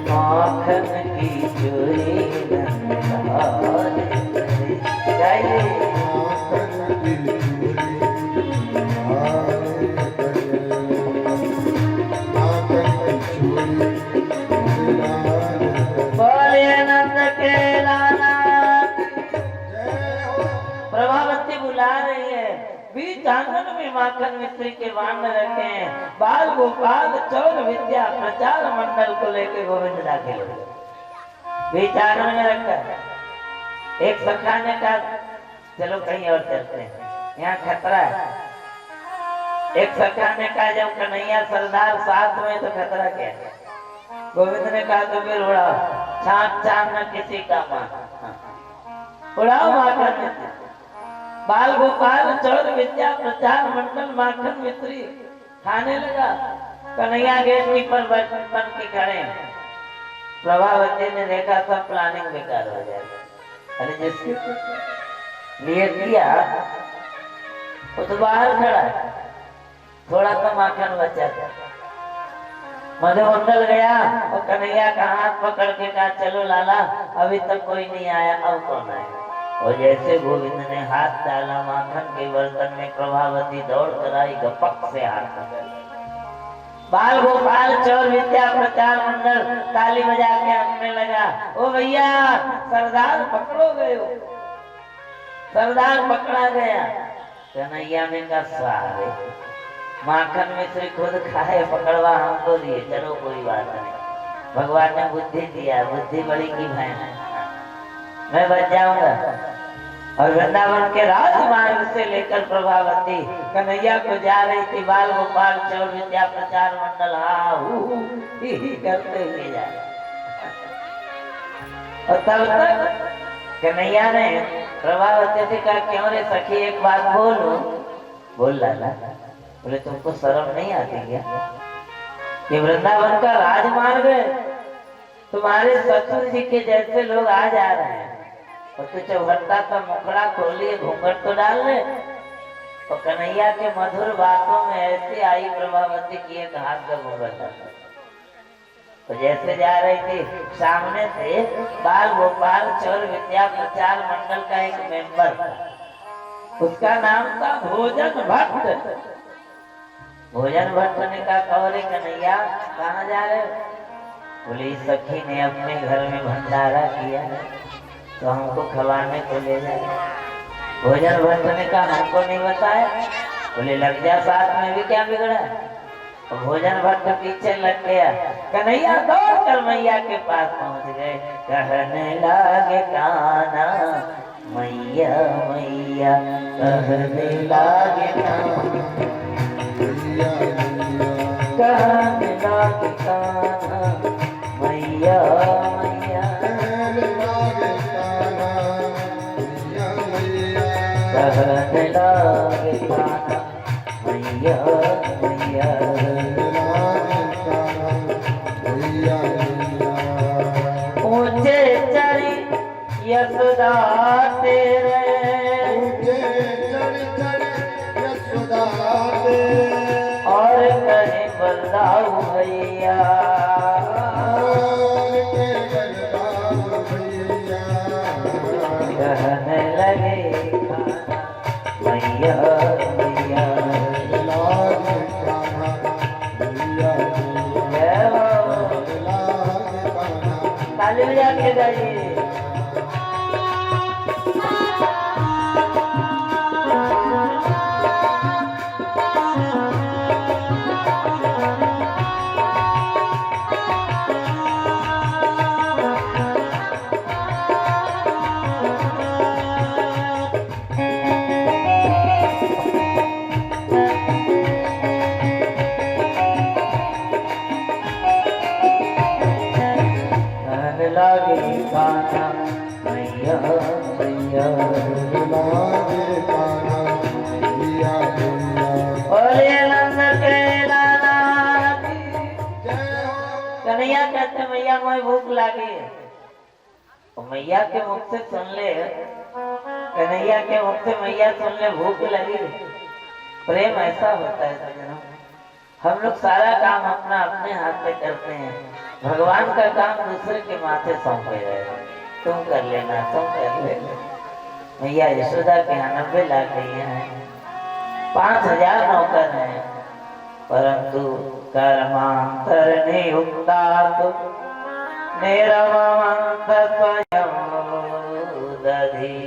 माखन की चोरी नंदलाल करे। गाइए माखन की चोरी नंदलाल करे, माखन की चोरी नंदलाल करे। बोलिए नंद के लाला। जय हो। प्रभावती बुला रही है, बीच आंगन में माखन मिश्री के बाण रखे हैं, बाल गोपाल चौर विद्या प्रचार मंडल को लेके गोविंद दाखिल हो गए। बीच आंगन में रखा है। एक सखा ने कहा चलो कहीं और चलते हैं, यहाँ खतरा है। एक सखा ने कहा जब कन्हैया सरदार साथ में तो खतरा क्या है। गोविंद ने कहा तो फिर उड़ाओ, छाप छाप न किसी का मान, उड़ाओ माखन मिश्री। बाल गोपाल चौर विद्या प्रचार मंडल माखन मिश्री खाने लगा। कन्हैया गेट कीपर बन के खड़े हैं। प्रभावती ने देखा सब प्लानिंग बेकार हो जाएगा। अरे जिसके लिए किया वो तो बाहर खड़ा है, थोड़ा तो माखन बचा था। मधुमंडल गया और कन्हैया का हाथ पकड़ के कहा चलो लाला अभी तक कोई नहीं आया, अब कौन आएगा। और जैसे गोविंद ने हाथ डाला माखन के बर्तन में, प्रभावती दौड़ कर आई, गपक से हाथ पकड़। बाल गोपाल चौर विद्या प्रचार मंडल ताली बजा के हंसने लगा। ओ भैया सरदार पकड़ो गए हो, सरदार पकड़ा गया। कन्हैया ने कहा सारे माखन मिश्री खुद खाए, पकड़वा हमको दिए, चलो कोई बात नहीं, भगवान ने बुद्धि दिया, बुद्धि बड़ी की बहन है, मैं बच जाऊंगा। और वृंदावन के राजमार्ग से लेकर प्रभावती कन्हैया को जा रही थी। बाल गोपाल चौर विद्या प्रचार मंडल ही करते हुए जा रहे। और तब तक कन्हैया ने प्रभावती से कहा क्यों रे सखी एक बात बोलो। बोल लाला। बोले तुमको शर्म नहीं आती क्या, ये वृंदावन का राजमार्ग है, तुम्हारे ससुर जी के जैसे लोग आ जा रहे हैं और तू चौहत्ता का मुखड़ा खोलिए, घूंघट तो डाल ले। तो कन्हैया के मधुर बातों में ऐसी आई प्रभावती की एक हाथ का घूंघट डाल। तो जैसे जा रही थी सामने से बाल गोपाल चौर विद्या प्रचार मंडल का एक मेंबर, उसका नाम था भोजन भट्ट। भोजन भट्ट ने कहा कौरे कन्हैया कहाँ जा रहे हो। बोले सखी ने अपने घर में भंडारा किया है तो हमको खवाने को ले जाए। भोजन भट्ट ने कहा हमको नहीं बताया। बोले लग जा साथ में भी क्या बिगड़ा। तो भोजन भट्ट पीछे लग गया। कन्हैया दौड़ कर मैया के पास पहुंच गए। कहने लागे काना मैया मैया, कहने लागे काना कहने लागे काना मैया मैया, कहने लागे काना मैया मैया, ऊंचे चढ़ी यशोदा तेरे, और कहीं बल्लाऊ भैया, कहने लगे मैया मैया, ताली बजा के गाइए। मैया मैं भूख लगी है। तो मैया के मुख से सुन ले, कन्हैया के मुख से मैया सुन ले भूख लगी। प्रेम ऐसा होता है सज्जनों, हम लोग सारा काम अपना अपने हाथ से करते हैं, भगवान का काम दूसरे के माथे सौंपे रहे, तुम कर लेना तुम कर लेना। मैया यशोदा के यहाँ 90 लाख गैया हैं, 5000 नौकर हैं, परंतु कर्मांतर नियुक्ता निरवमंत स्वयं दधी।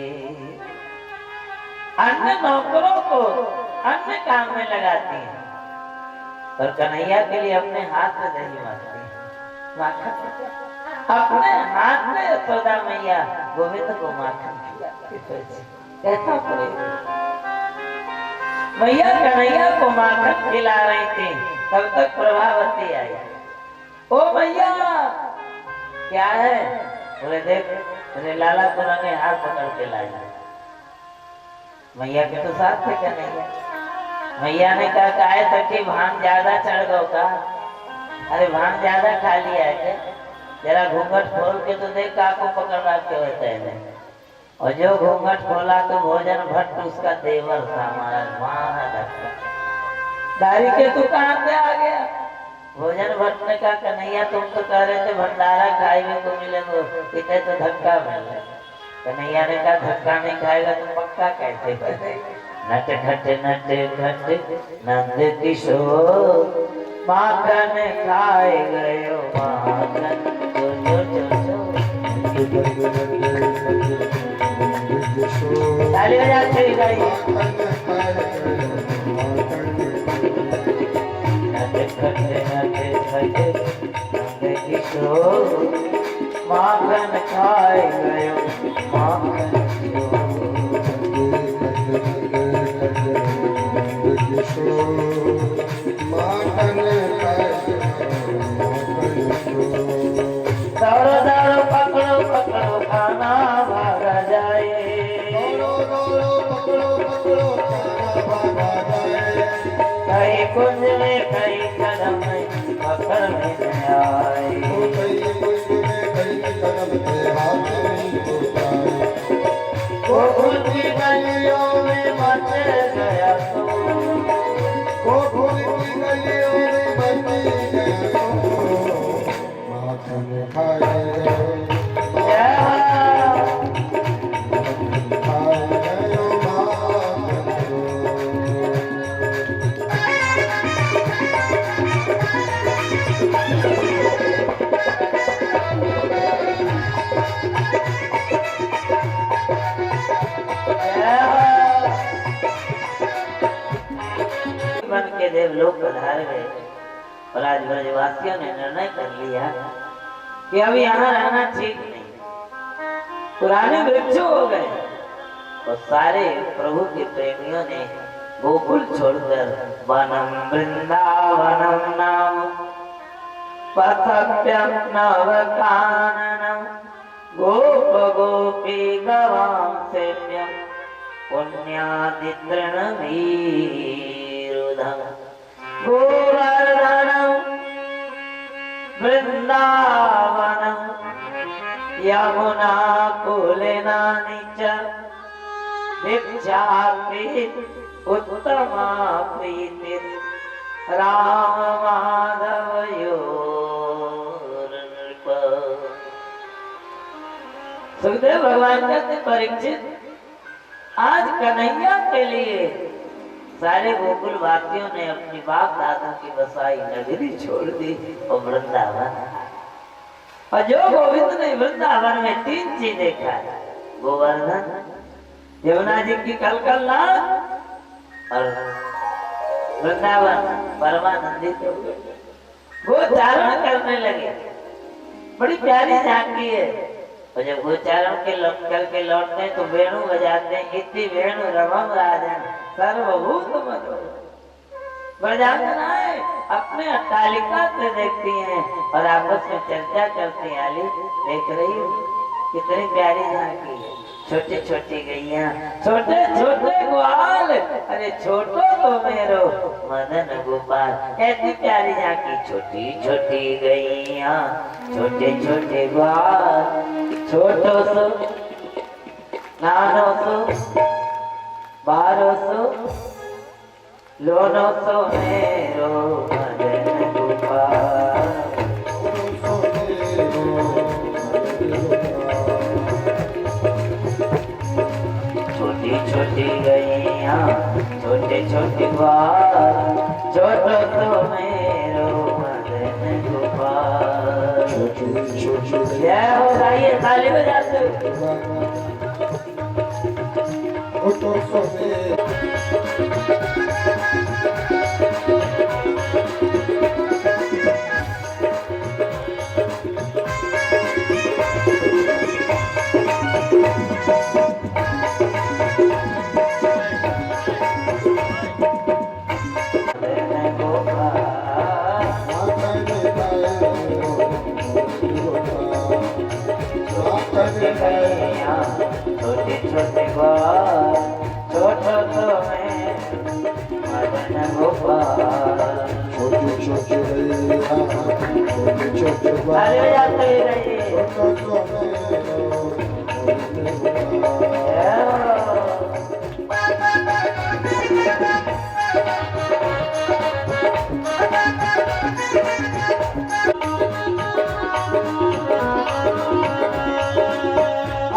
अन्य नौकरों को अन्य काम में लगाती है, और कन्हैया के लिए अपने हाथ में दही मारती है, माखन अपने हाथ में यशोदा मैया गोविंद को माखन कैसा प्रेम। मैया कन्हैया को माखन खिला रही थी, तब तक प्रभावती आई। ओ मैया क्या है? बोले देख तेरे लाला को ने हाथ पकड़ के लाया। मैया के तो साथ थे कन्हैया। मैया ने कहा काय सखी भान ज्यादा चढ़ गो का? अरे भान ज्यादा खा लिया है क्या? जरा घूंघट खोल के तो देख काको पकड़ के होता है। और जो घूंघट खोला तो भोजन भट्ट उसका देवर था महाराज। दारी के तू कहाँ से आ गया? भोजन भट्ट ने कहा कन्हैया तुम तो कह रहे थे भंडारा खाएंगे तो मिलेगा, इतने तो धक्का मिल रहा। कन्हैया ने कहा धक्का नहीं खाएगा तो पक्का कैसे करेगा? नट खट नंद किशोर माखन खाए गयो माखन ताली बजाते गाइए। नट खट नंद किशोर माखन खाए गयो माखन दौड़ो दौड़ो पकड़ो पकड़ो खाना भागा जाए। कहीं कुंज में कहीं कदम में पकड़ में आए। गोकुल की गलियों में मच गया तो के देवलोक पधार गए और आज ब्रजवासियों ने निर्णय कर लिया कि अब यहाँ रहना ठीक नहीं। पुराने वृक्ष हो गए और सारे प्रभु के प्रेमियों ने गोकुल छोड़कर वनम वृंदावनम नाम पथप्यम नवकाननम गोप गोपी गवाम सेव्यम पुण्यादितृणवीरुधम गोवर्धनम वृंदावनम यमुना कुलिनानि च भिक्षापि उत्तमा प्रीतिर् राम माधवयोर्नृप। सुखदेव भगवान कहते परीक्षित आज कन्हैया के लिए सारे गोकुल वासियों ने अपनी बाप दादा की बसाई नगरी छोड़ दी और वृंदावन। और जो गोविंद ने वृंदावन में 3 चीज देखा है, गोवर्धन, यमुना जी की कलकलना और वृंदावन परमानंदित हो गए। गोचारण करने लगे, बड़ी प्यारी झांकी है। और जब गोचारण करके लौटते हैं तो वेणु बजाते हैं, इतनी वेणु रवम राजन सर्वभूत मधुर। ब्रजांगनाएं अपने अट्टालिका से देखती हैं और आपस में चर्चा करती हैं। आली देख रही हो कितनी प्यारी झांकी है, छोटी छोटी गैया छोटे छोटे ग्वाल, अरे छोटो तो मेरो मदन गोपाल। ऐसी प्यारी झांकी छोटी छोटी गैया छोटे छोटे ग्वाल, छोटो सो नानो सो बारो सो लोनो सो मेरो मदन गोपाल। छोटी छोटी गैया छोटे छोटे ग्वाल, छोटो तो मेरो मदन गोपाल। जय हो गाइए, ताली बजाते छोटे छोटे ग्वाल, छोटो तो मैं मदन गोपाल। छोटे छोटे गैया छोटे छोटे ताली बजाते रहिए। जय हो।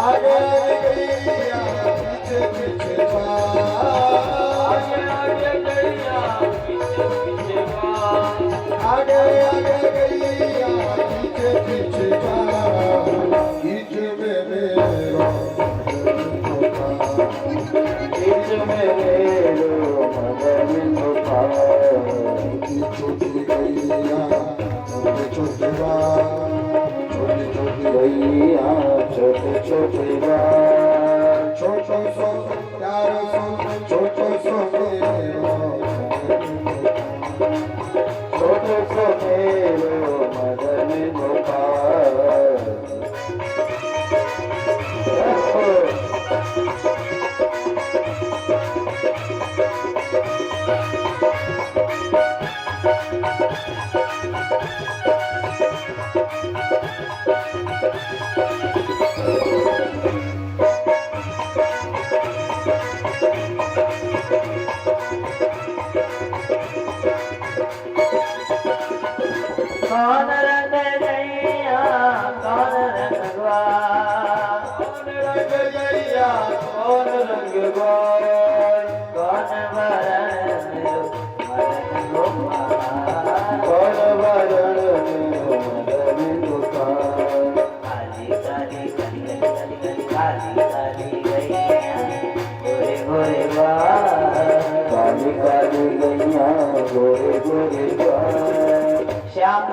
आगे गैया पीछे पीछे आगे गैया पीछे पीछे आगे आगे गैया पीछे पीछे बीच में मेरो बीच में मेरो मदन गोपाल। छोटी गैया छोटे छोटे छोटी छोटी गैया छोटे छोटे बाल, छोटो सो प्यारो सो छोटो सो मेरो छोटे सो मेरो मदन गोपाल। कौन रंग गैया कौन रंग ग्वाल, कौन रंग गैया कौन रंग ग्वाल, कौन वरण मेरो मदन गोपाल। कौन वरण मेरो मदन गोपाल। काली काली काली काली काली काली काली गैया गोरे गोरे बाल, काली काली गैया गोरे गोरे बाल। श्याम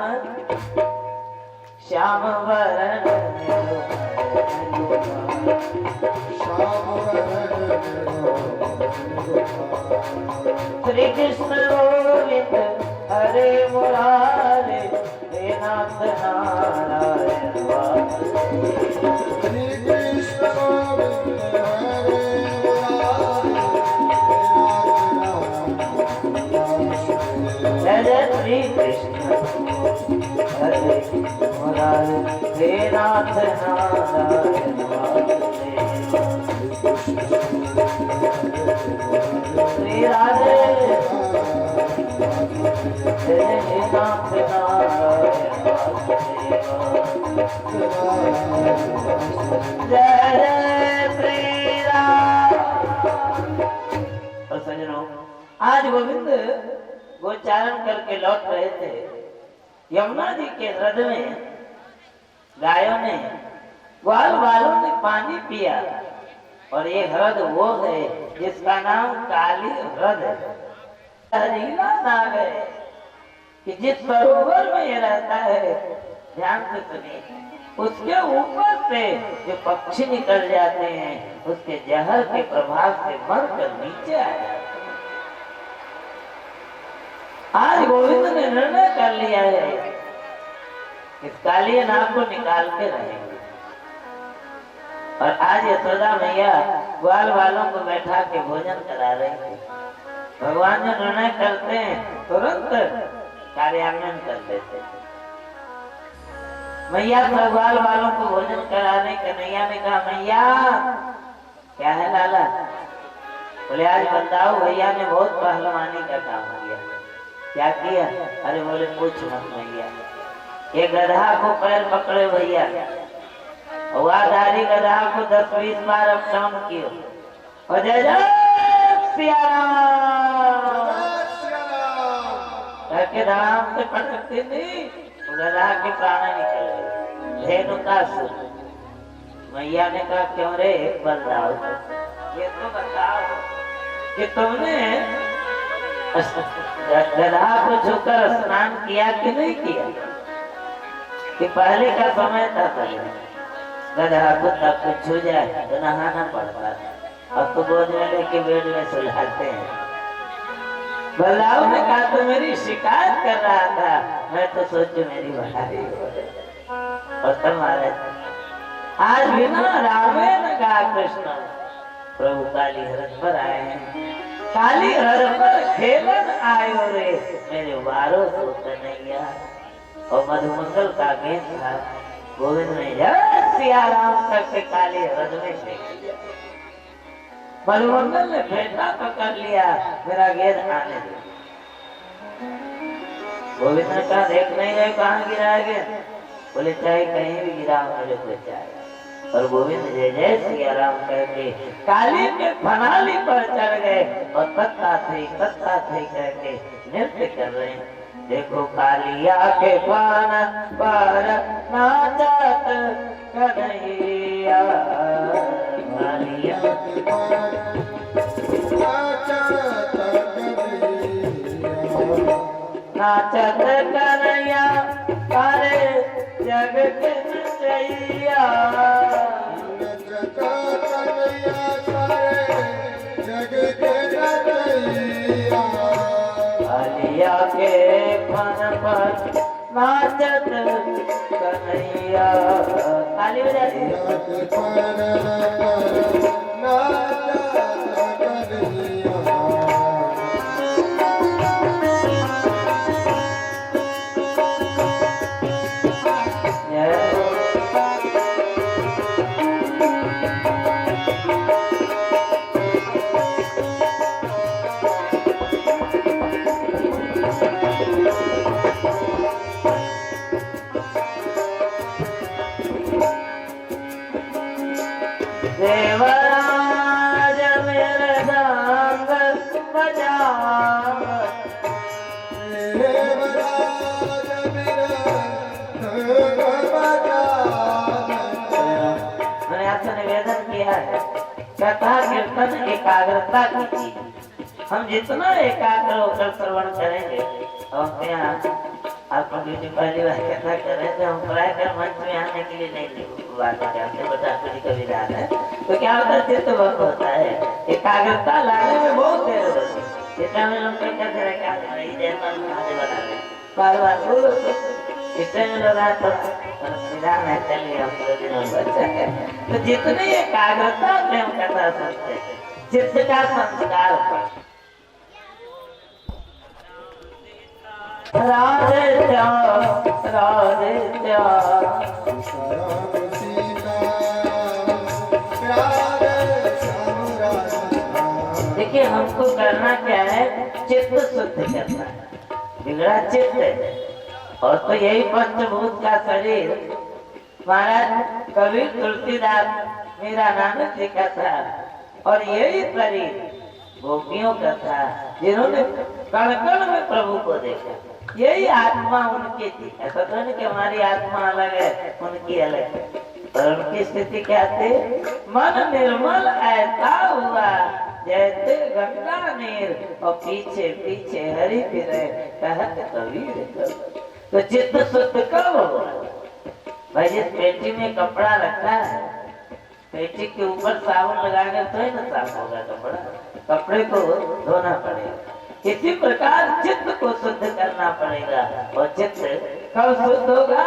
श्याम वरण मेरो मदन गोपाल। श्री कृष्ण गोविंद हरे मुरारे, हे नाथ नारायण वासुदेव। जय जय श्री कृष्ण हरे मुरारे, हे नाथ नारायण वासुदेव। श्री राधे जय हे नाथ नारायण वासुदेव। जय जय श्री राम। और सज्जनों, आज गोविंद गोचारण करके लौट रहे थे। यमुना जी के हृदय में गायों ने ग्वाल वालों ने पानी पिया, और ये हृद वो है जिसका नाम काली हृद है। हरीला नाग है कि जिस सरोवर में ये रहता है, ध्यान से सुनिए, उसके ऊपर से जो पक्षी निकल जाते हैं, उसके जहर के प्रभाव से मरकर नीचे आ जाते हैं। आज गोविंद ने निर्णय कर लिया है, इस काली नाग को निकाल के रहेंगे। और आज यशोदा मैया ग्वाल वालों को बैठा के भोजन करा रही थी। भगवान जो निर्णय करते हैं तुरंत कार्यान्वयन कर देते हैं। मैया ग्वाल वालों को भोजन कराने कन्हैया ने कहा, मैया क्या है लाला? बोले आज बताओ भैया ने बहुत पहलवानी का काम किया। क्या किया? अरे बोले पूछ मत मैया, ये गधा को पैर पकड़े भैया, हवादारी गधा को 10-20 बार अप डाउन कियो और जय जय सिया राम करके धाम से पटकते नहीं, गधा के प्राण निकल गए। धेनुकासुर। मैया ने कहा क्यों रे बताओ, ये तो बताओ कि तुमने गधा को छूकर स्नान किया कि नहीं किया? कि पहले का समय था, पहले गधा को तब को छू जाए तो नहाना पड़ता था, अब तो गोद में लेके बेड में सुलाते हैं। बलराव ने कहा तो मेरी शिकायत कर रहा था, मैं तो सोचू मेरी भलाई और तुम्हारे आज बिना रामेण का कृष्ण प्रभु काली हरत पर आए हैं। काली हर पर खेलन आयो रे मेरे वारो तो कन्हैया। और मधुमंगल का गीत था, गोविंद ने जय सिया राम करके काली हरद में फेंक दिया। मधुमंगल ने फेंटा पकड़ लिया, मेरा गेंद आने दे। गोविंद ने कहा देख नहीं गए कहाँ गिरा गेंद? बोले चाहे कहीं भी गिरा मेरे को चाहे। और गोविंद जय जय सिया राम करके काली के फनाली पर चढ़ गए और तत्ता थे करके नृत्य कर रहे हैं। देखो कालिया के पान पर नाचत कन्हैया, कालिया के पान नाचत कन्हैया सारे जग के नचैया, कालिया के फन पर नाचत कन्हैया। ताली बजाती देवराज मेरे संग बजाव, देवराज मेरे संग बजाव। मैंने आपसे निवेदन किया है, कथा कीर्तन एकाग्रता की चीज। हम जितना एकाग्र होकर श्रवण करेंगे, और यहाँ आपको ड्यूटी पहली बार कथा कर रहे थे, हम प्राय कर मंच में आने के लिए नहीं बात करते, बता कभी रात है तो क्या होता है चित्त भंग होता है, एकाग्रता लाने में बहुत देर होती है। इतना में लोग कहते हैं क्या नहीं जैसा खाने बना रहे बार बार बोलो तो इससे में लगा तो विधान है चलिए हम पूरे दिन बच्चा है। तो जितनी एकाग्रता में हम कथा सुनते हैं, चित्त का संस्कार पर राधे श्याम राधे श्याम। देखिए हमको करना क्या है, चित्त शुद्ध करना है। बिगड़ा चित्त है और तो यही पंचभूत का शरीर महाराज कबीर तुलसीदास मेरा नानक जी का था, और यही शरीर गोपियों का था जिन्होंने कण कण में प्रभु को देखा। यही आत्मा उनकी थी। ऐसा तो नहीं कि हमारी आत्मा अलग है उनकी अलग है, पर उनकी स्थिति क्या थी? मन निर्मल ऐसा हुआ जैसे गंगा नीर और पीछे पीछे हरि फिरे कहत कबीर। तो चित्त शुद्ध कब होगा भाई? जिस पेटी में कपड़ा रखा है, पेटी के ऊपर साबुन लगाकर तो ही ना साफ होगा कपड़ा, कपड़े को धोना पड़ेगा। इसी प्रकार चित्त को शुद्ध करना पड़ेगा। और चित्त कब शुद्ध होगा?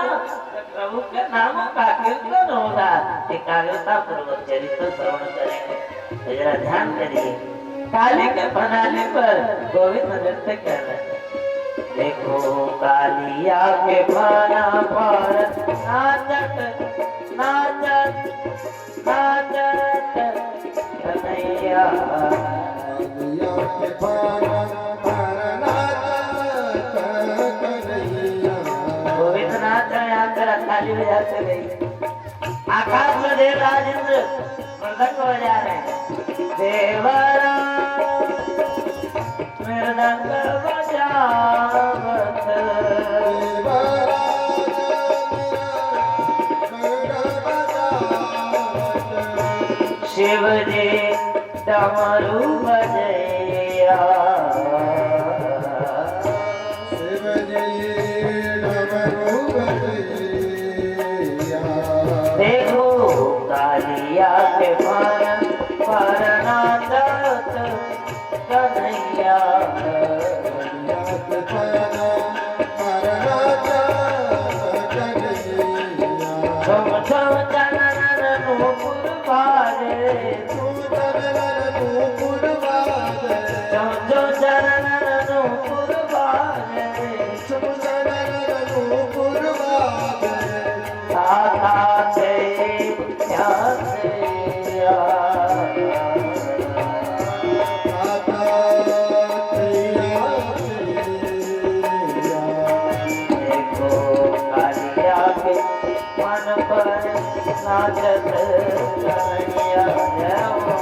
प्रभु के नामों का कीर्तन होगा, एकाग्रता पूर्वक चरित्र श्रवण करेंगे। तो जरा ध्यान करिए, काली के प्रणाली पर गोविंद नृत्य कर रहे हैं। देखो कालिया के भाना पर नाचत नाचत नाचत कन्हैया, कालिया के भाना पर नाचत कन्हैया। गोविंद नाच रहे हैं, तेरा ताली बजाते गई। आकाश में देवराज इंद्र मृदंग बजा रहे हैं। देवरा मृदंग बजावत, शिव जी डमरू बजैया, शिव जी डमरू बजैया। देखो कालिया के पर नाचत कन्हैया, कालिया के भाना पर नाचत कन्हैया। झम झम चनन नूपुर बाजे, नूपुर बाजे, झम झम चनन नूपुर बाजे, नूपुर बाजे। साथा से प्यासे आ, देखो कालिया के मन पर नाचत कन्हैया, जय हो।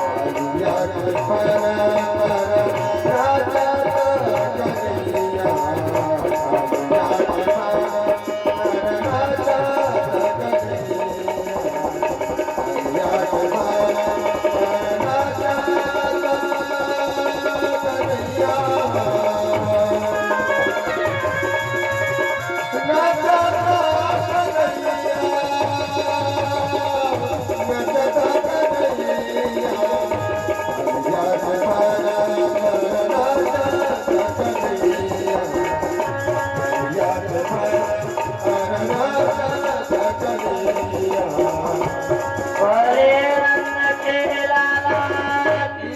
बड़े रंग के लाला की,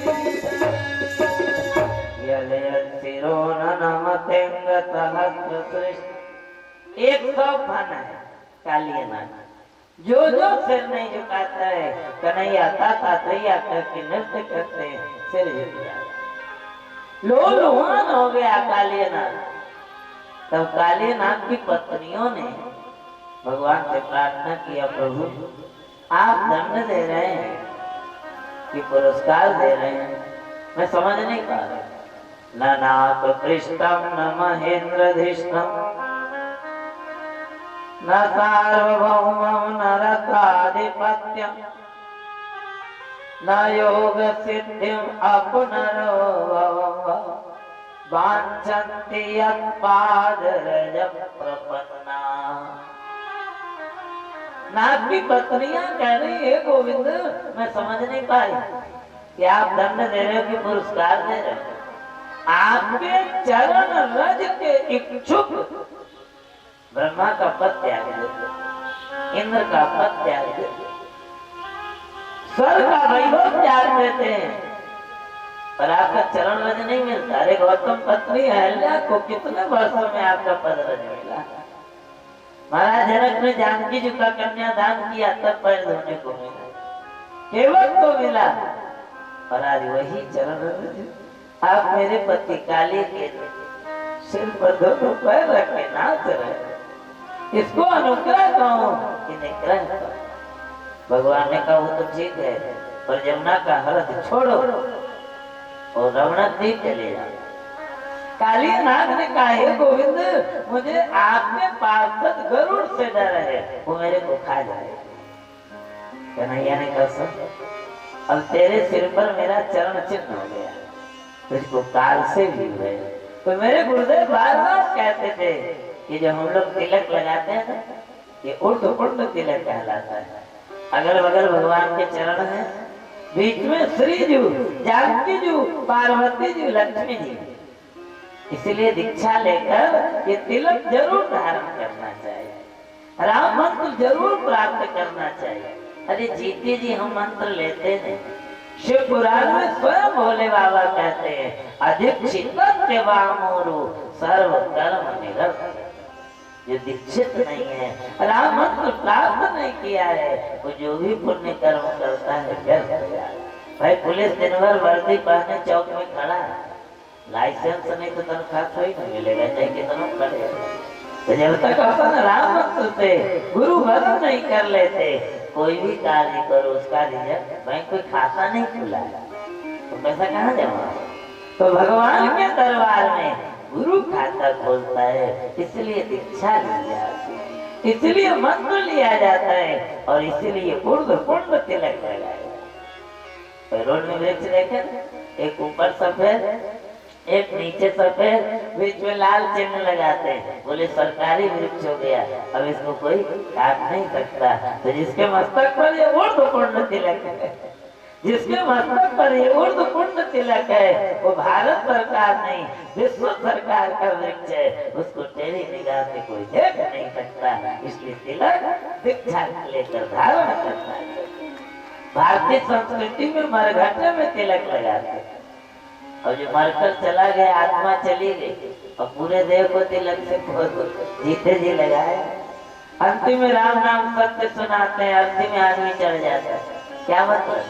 यले सिरो नमतेंग सहस्र सृष्टि। 100 फन है कालिया नाच। जो सिर नहीं झुकाता है, कन्हैया ताता तैया करके नृत्य करते हैं, सिर झुक जाता। लोलुहान हो गया कालिया नाच। तब कालिया नाच की पत्नियों ने भगवान से प्रार्थना किया, प्रभु आप दंड दे रहे हैं कि पुरस्कार दे रहे हैं, मैं समझ नहीं पा रहा। न नाक पृष्ठम न महेंद्रधिष्ठम न सार्वभौमं न रथाधिपत्यम न योग सिद्धिम अपनरो वाञ्छन्ति यत्पादरज प्रपन्ना। नाथ की पत्नियां कह रही है, गोविंद मैं समझ नहीं पाई कि आप दंड दे रहे हो कि पुरस्कार दे रहे हो। आपके चरण रज के इच्छुक ब्रह्मा का पद त्याग देते, इंद्र का पद त्याग देते, स्वर्ग का वैभव त्याग देते हैं, पर आपका चरण रज नहीं मिलता। अरे गौतम पत्नी अहल्या को कितने वर्षों में आपका पद रज मिला। महाराज जनक ने जानकी जी का कन्यादान किया, तब पैर धोने को मिला, केवल को मिला। और आज वही चरण रज आप मेरे पति काली के सिर पर दोनों पैर रख के नाच रहे। इसको अनुग्रह कहो कि निग्रह कहो। भगवान ने कहा वो तो ठीक है, पर जमुना का हरद छोड़ो और रमणक द्वीप चले जाओ। कालीनाथ ने कहा, हे गोविंद मुझे आपके पार्षद गरुड़ से डर है, वो मेरे को खा जाए। कन्हैया ने कहा, सब अब तेरे सिर पर मेरा चरण चिन्ह हो गया, तुझको काल से भी है। तो मेरे गुरुदेव बार बार कहते थे कि जब हम लोग तिलक लगाते हैं ना, ये उल्ट उल्ट तिलक कहलाता है। अगल बगल भगवान के चरण है, बीच में श्री जी, जानकी जी, पार्वती जी, लक्ष्मी जी। इसलिए दीक्षा लेकर ये तिलक जरूर धारण करना चाहिए। राम मंत्र जरूर प्राप्त करना चाहिए। अरे जीते जी हम मंत्र लेते हैं। शिव पुराण में स्वयं भोले बाबा कहते हैं अधिक्षित वामोरु सर्व कर्म निरत। जो दीक्षित नहीं है, राम मंत्र प्राप्त नहीं किया है, वो जो भी पुण्य कर्म करता है व्यर्थ हो जाता है। भाई पुलिस दिन भर वर्दी पहने चौक में खड़ा है, लाइसेंस नहीं तो तनख्वाह थोड़ी नहीं मिलेगा, चाहे कितना खड़े। तो जब तक अपन राम मंत्र से गुरु वर्ण नहीं कर लेते, कोई भी कार्य करो उसका रिजल्ट, बैंक कोई खाता नहीं खुला तो पैसा कहाँ जमा। तो भगवान के दरबार में गुरु खाता खोलता है, इसलिए दीक्षा ली जाती है, इसलिए मंत्र लिया जाता है और इसीलिए ऊर्ध्व पुण्य तिलक लगाया। रोड में वृक्ष देखे, एक ऊपर सफेद एक नीचे सफेद, बीच में लाल चिन्ह लगाते हैं, बोले सरकारी वृक्ष हो गया, अब इसको कोई काट नहीं सकता। तो जिसके मस्तक पर ये ऊर्ध्व पुण्य तिलक है, जिसके मस्तक पर ये ऊर्ध्व पुण्य तिलक है, वो भारत सरकार नहीं विश्व सरकार का वृक्ष है, उसको टेढ़ी निगाह से कोई देख नहीं सकता। इसलिए तिलक दीक्षा लेकर धारण करना है। भारतीय संस्कृति में मरघटे में तिलक लगाते हैं, और जो मरकर चला गया आत्मा चली गई और पूरे देह को तिलक से जीते जी लगाए। अंतिम में राम नाम सत्य सुनाते हैं, अंतिम में आदमी चढ़ जाता है। क्या मतलब?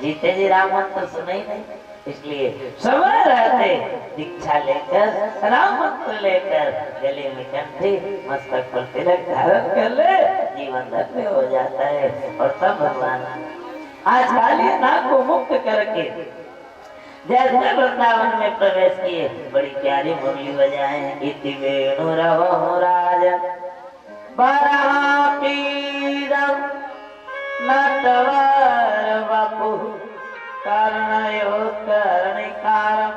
जीते जी राम मंत्र सुने ही नहीं। इसलिए समय रहते दीक्षा लेकर राम मंत्र लेकर गले में कंठी मस्तक पर तिलक धारण कर ले, जीवन धन्य हो जाता है। और तब भगवान आज काली नाग को मुक्त करके जैसे वृंदावन में प्रवेश किए, बड़ी प्यारी मुरली बजाए। इति वेणु रवो राजन बरापीरम नटवर वपु कर्णयो कर्णिकारम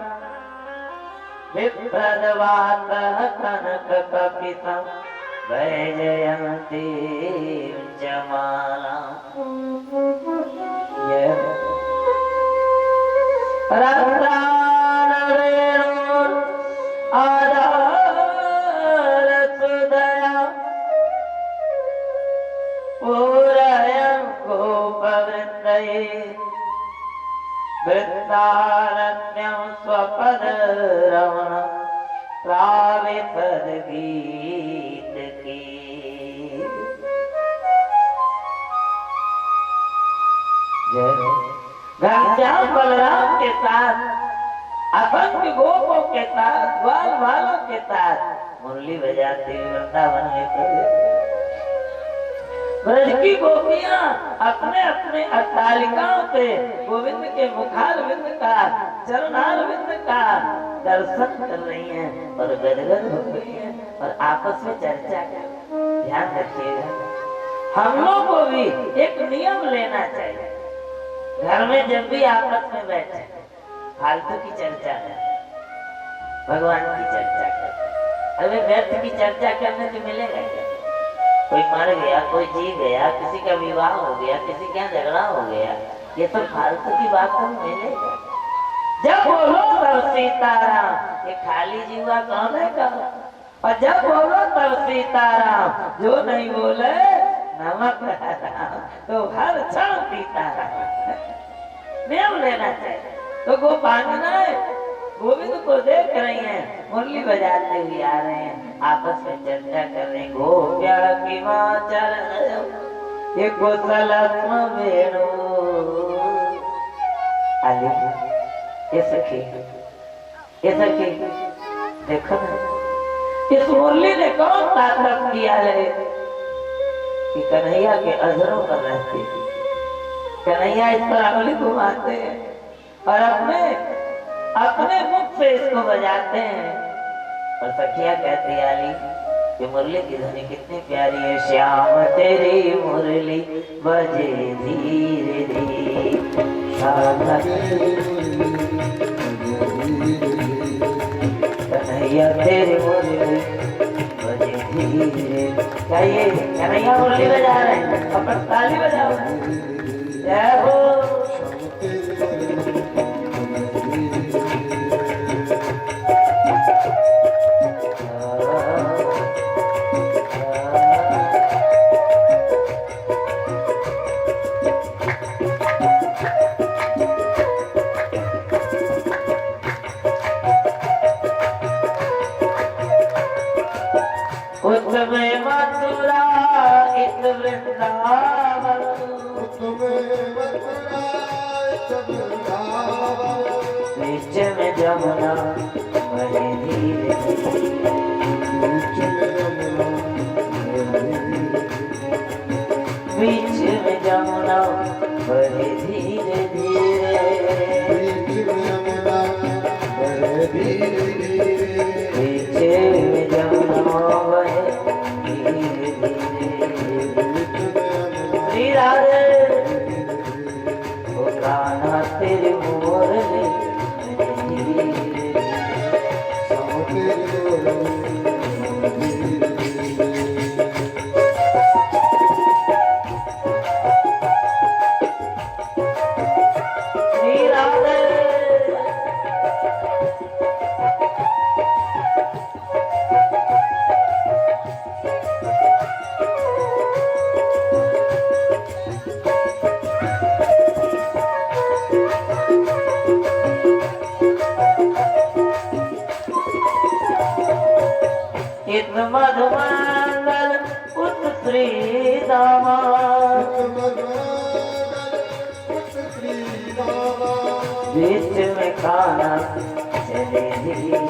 विप्रदवातः कनक कपितं वैजयन्ती जमाला। रत्नान वेणुर आधार सुदया पूरयं गोपवृन्दये वृन्दारण्यं स्वपदरमणं प्राविशद गीत की। घनश्याम बलराम के साथ असंख्य गोपों के साथ ग्वाल वालों के साथ मुरली बजाते हुए वृंदावन में प्रवेश। ब्रज की गोपियां अपने अपने अट्टालिकाओं से गोविंद के मुखारविंद का चरणारविंद का दर्शन कर रही हैं और गदगद हो गई हैं और आपस में चर्चा कर। ध्यान रखिएगा, हम लोग को भी एक नियम लेना चाहिए। घर में जब भी आपस में बैठे फालतू की चर्चा है, भगवान की चर्चा कर। अरे व्यर्थ की चर्चा करने से मिलेगा क्या? कोई मर गया, कोई जी गया, किसी का विवाह हो गया, किसी का झगड़ा हो गया, ये सब फालतू की बात तो मिलेगा। जब बोलो तब सीताराम, ये खाली जीवा कौन है कहो? और जब बोलो तब सीताराम, जो नहीं बोले नमक राम, तो हर क्षण सीताराम। नियम लेना चाहिए। तो गोपांगनाएं गोविंद को देख रही हैं, मुरली बजाते हुए आ रहे हैं, आपस में चर्चा कर रहे हैं। गोप्या की चरण ये कुशलस्म वेणु आली ये सखी देखो ना, इस मुरली ने कौन ताकत किया है कि कन्हैया के अधरों पर रहती थी। कन्हैया इस पर अंगुली घुमाते हैं और अपने मुख से इसको बजाते हैं। और सखिया कहती आली कि मुरली की ध्वनि कितनी प्यारी है। श्याम तेरी मुरली बजे धीरे धीरे, कन्हैया तेरी मुरली बजे धीरे। चाहिए कन्हैया मुरली बजा रहे हैं, अपन ताली बजाओ। जय हो। उसमें मथुरा इत वृंदावन, बीच में जमुना बहे धीरे बीच में जमुना बहे धीरे धीरे, बीच में जमुना बहे धीरे धीरे। राधे वो कान्हा तेरे मोरले मधुमंगल पुत श्री दामा, बीच में खाना चले धीरे,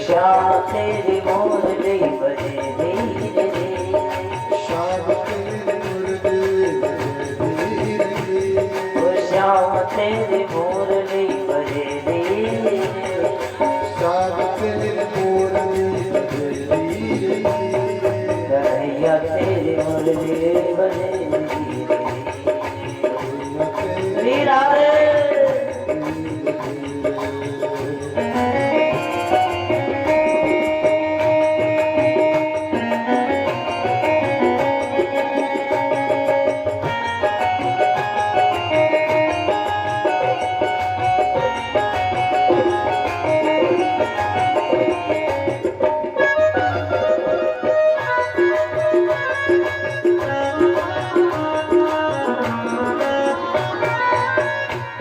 श्याम तेरी मुरली बजे धीरे धीरे, श्याम तेरी मुरली बजे कन्हैया तेरी मुरली बजे धीरे राधे।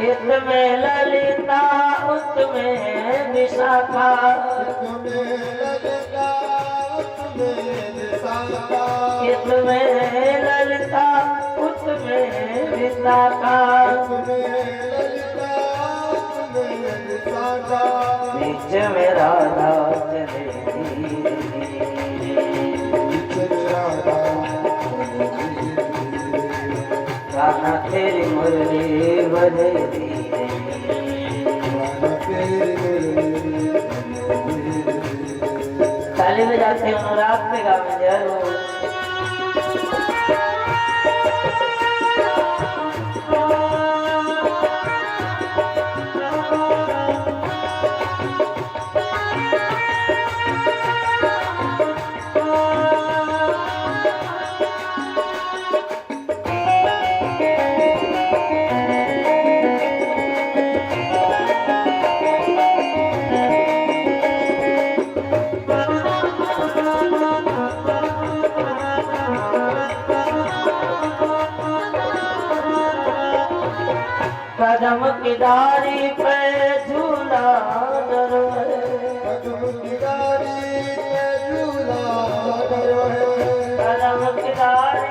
इसमें ललिता उसमें विशाखा, इसमें ललिता उसमें विशाखा, बीच में राधा चले धीरे गाना तेरी मुरली बजे धीरे, ताली बजाते अनुराग पे गावे जरूर। कदम की डारी पे झूला धरो है, कदम की डारी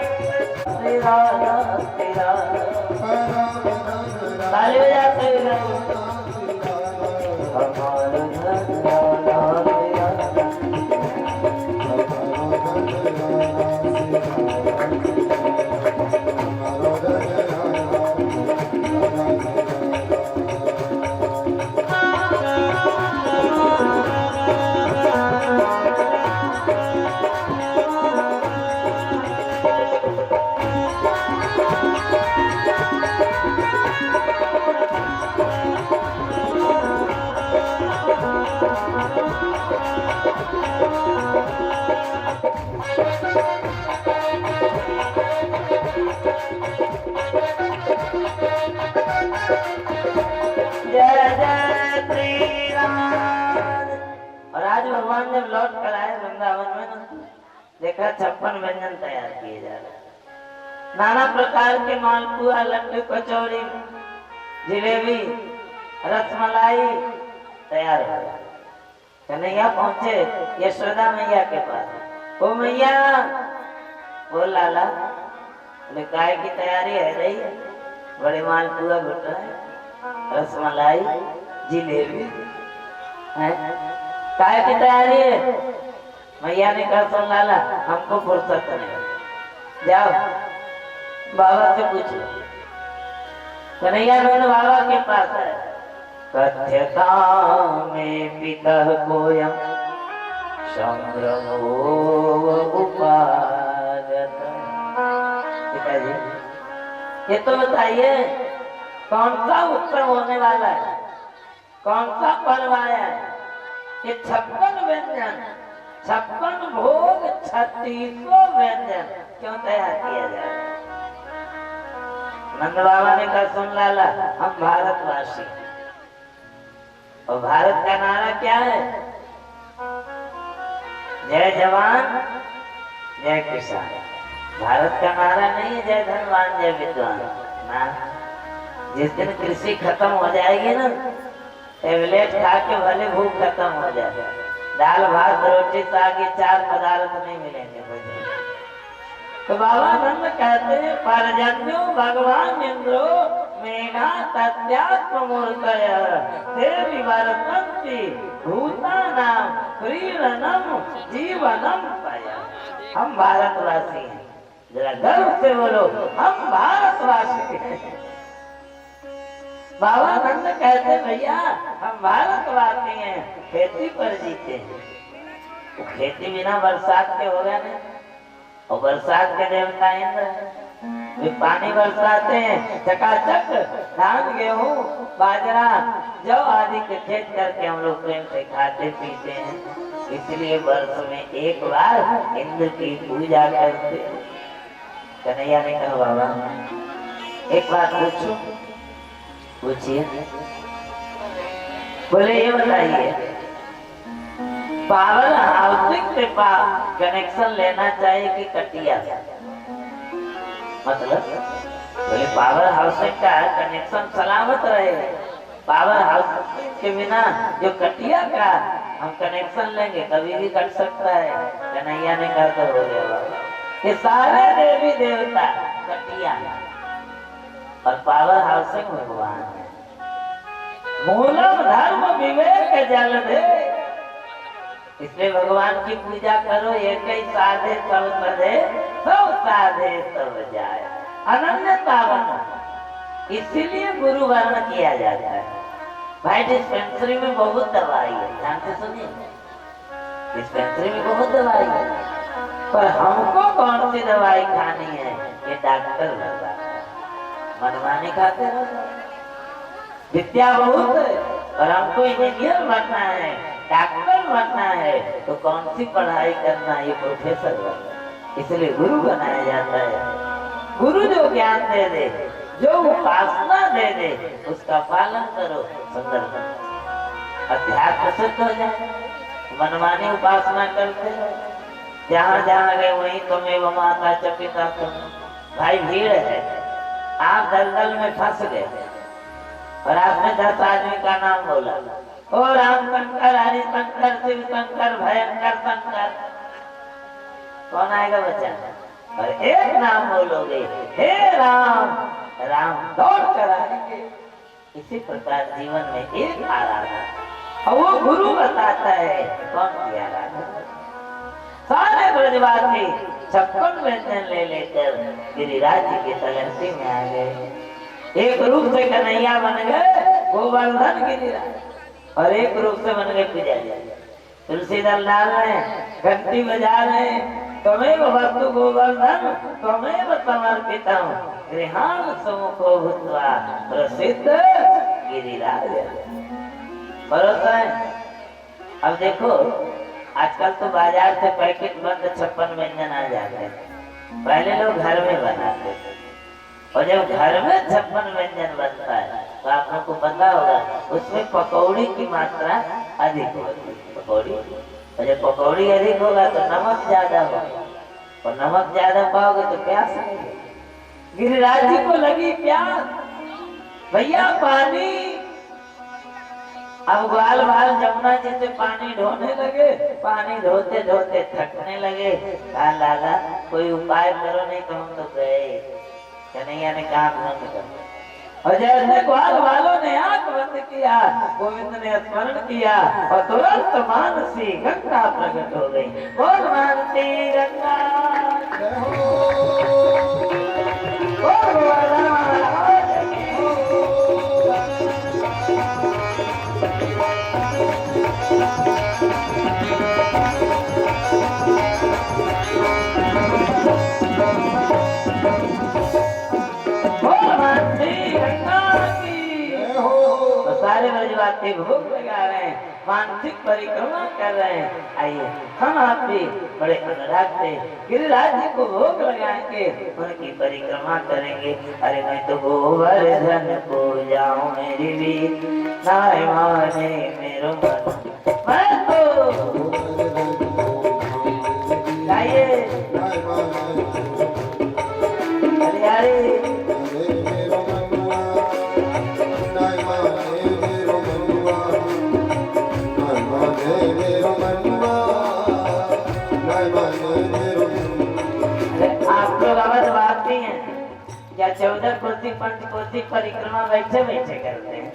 पे तेरा तेरा ताली बजाते हमारा भगवान जब लौट कर आए वृंदावन में देखा 56 व्यंजन तैयार किए जा रहे, नाना प्रकार के मालपुआ, लड्डू, कचौड़ी, जिलेबी, रसमलाई, तैयार हो गया। कन्हैया पहुंचे यशोदा मैया के पास। ओ मैया, बोल लाला। बोले काय की तैयारी है रही? बड़े मालपुआ घुट रहे, रसमलाई, जिलेबी है, काय की तैयारी है? मैया ने कहा सुन लाला, हमको फुर्सत नहीं, जाओ बाबा से पूछो। कन्हैया नंद बाबा के पास है। कथ्यता में पितः कोयम संग्रमो उपागत। पिताजी, ये तो बताइए कौन सा उत्सव होने वाला है, कौन सा पर्व आया है? ये 56 व्यंजन, 56 भोग, 36 व्यंजन क्यों तैयार किया जाए? नंद बाबा ने कहा सुन लाला, हम भारतवासी, और भारत का नारा क्या है? जय जवान जय किसान। भारत का नारा नहीं है जय धनवान जय विद्वान ना। जिस दिन कृषि खत्म हो जाएगी ना, टेबलेट खा के भले भूख खत्म हो जाए, दाल भात रोटी साग ये 4 पदार्थ नहीं मिलेंगे। तो बाबा नंद कहते हैं परजन्यो भगवान इंद्रो मेघा तत्यात्मूर्तय देवी वर्तन्ति भूतानां क्रीडनम जीवनम पय। हम भारतवासी हैं, जरा गर्व से बोलो हम भारतवासी हैं। बाबा नंद कहते भैया हम भारतवासी हैं, खेती पर जीते हैं। तो खेती बिना बरसात के हो गया नहीं, और बरसात के देवता इंद्र हैं, वे पानी बरसाते हैं, चकाचक धान गेहूं बाजरा जौ आदि के खेत करके हम लोग प्रेम से खाते पीते हैं। इसलिए वर्ष में एक बार इंद्र की पूजा करते। कन्हैया ने कहा बाबा एक बात पूछो। पूछिए। बोले ये बताइए पावर हाउसिंग से कनेक्शन लेना चाहिए कि कटिया? मतलब बोले पावर हाउसिंग का कनेक्शन सलामत रहे, पावर हाउस के बिना जो कटिया का हम कनेक्शन लेंगे कभी भी कट सकता है। कन्हैया ने कहा तो हो गया बाबा, ये सारे देवी देवता कटिया और पावर हाउसिंग भगवान है। मूलम धर्म विवेक जल दे, इसलिए भगवान की पूजा करो। एक ही साधे सब सधे, सब साधे सब जाए, अनन्यता बनो। इसीलिए गुरु वर्ण किया जाता है। भाई डिस्पेंसरी में बहुत दवाई है, ध्यान से सुनिए, डिस्पेंसरी में बहुत दवाई है, पर हमको कौन सी दवाई खानी है ये डॉक्टर बताता है। मनमानी खाते रहते, विद्या बहुत है और हमको इंजीनियर बनना है, डॉक्टर बनना है, तो कौन सी पढ़ाई करना है? ये प्रोफेसर बनना है। इसलिए गुरु बनाया जाता है। गुरु जो ज्ञान दे दे, जो उपासना दे दे, उसका पालन करो, सुंदर बनो, अध्यात्म सिद्ध हो जाए। मनमानी उपासना करते हो, जहाँ जहाँ गए वहीं तुम्हें माता च पिता तुम। भाई भीड़ है, आप दलदल में फंस गए और आपने 10 आदमी का नाम बोला, ओ राम शंकर हरि शंकर शिव शंकर भयंकर शंकर, कौन आएगा बच्चा? और एक नाम बोलोगे हे राम, राम दौड़ कर आएंगे। इसी प्रकार जीवन में एक आराधना, और वो गुरु बताता है कौन सी आराधना। सारे ब्रजवासी 56 व्यंजन ले लेकर गिरिराज जी के तलहटी में आ गए। एक रूप से कन्हैया बन गए गोवर्धन गिरिराज, और एक रूप से बन गए पुजारी। तुलसी दल डाल रहे, घंटी बजा रहे, त्वमेव वस्तु गोवर्धन त्वमेव समर्पितम् गृहाण सुमुखो भूत्वा प्रसिद्ध गिरिराज। भरोसा है? अब देखो आजकल तो बाजार से पैकेट बंद 56 व्यंजन आ जाते हैं। पहले लोग घर में बनाते थे, और जब घर में 56 व्यंजन बनता है तो आप लोग को पता होगा उसमें पकौड़ी की मात्रा अधिक होगी। पकौड़ी, और जब पकौड़ी अधिक होगा तो नमक ज्यादा होगा, और नमक ज्यादा पाओगे तो प्यास लगेगी। गिरिराज जी को लगी प्यास, भैया पानी। अब ग्वाल बाल जमुना जी से पानी ढोने लगे, पानी धोते धोते थकने लगे। कहा लाला कोई उपाय करो, नहीं तो हम तो गए। कन्हैया ने कहा बंद कर। और जैसे ग्वाल बालों ने आंख बंद किया, गोविंद ने स्मरण किया और तुरंत मानसी गंगा प्रकट हो गई। बोल मानसी गंगा, बोल सारे ब्रजवासी भोग लगा रहे हैं, मानसिक परिक्रमा कर रहे हैं। आइए हम आप भी बड़े अनुराग से गिरिराज जी को भोग लगाएंगे, उनकी परिक्रमा करेंगे। अरे मैं तो गोवर्धन को जाऊं मेरी भी नाय माने मेरो मन, मैं तो आइए आप लोग आवाज बात नहीं है या 14 कोसी 5 कोसी परिक्रमा बैठे बैठे करते हैं।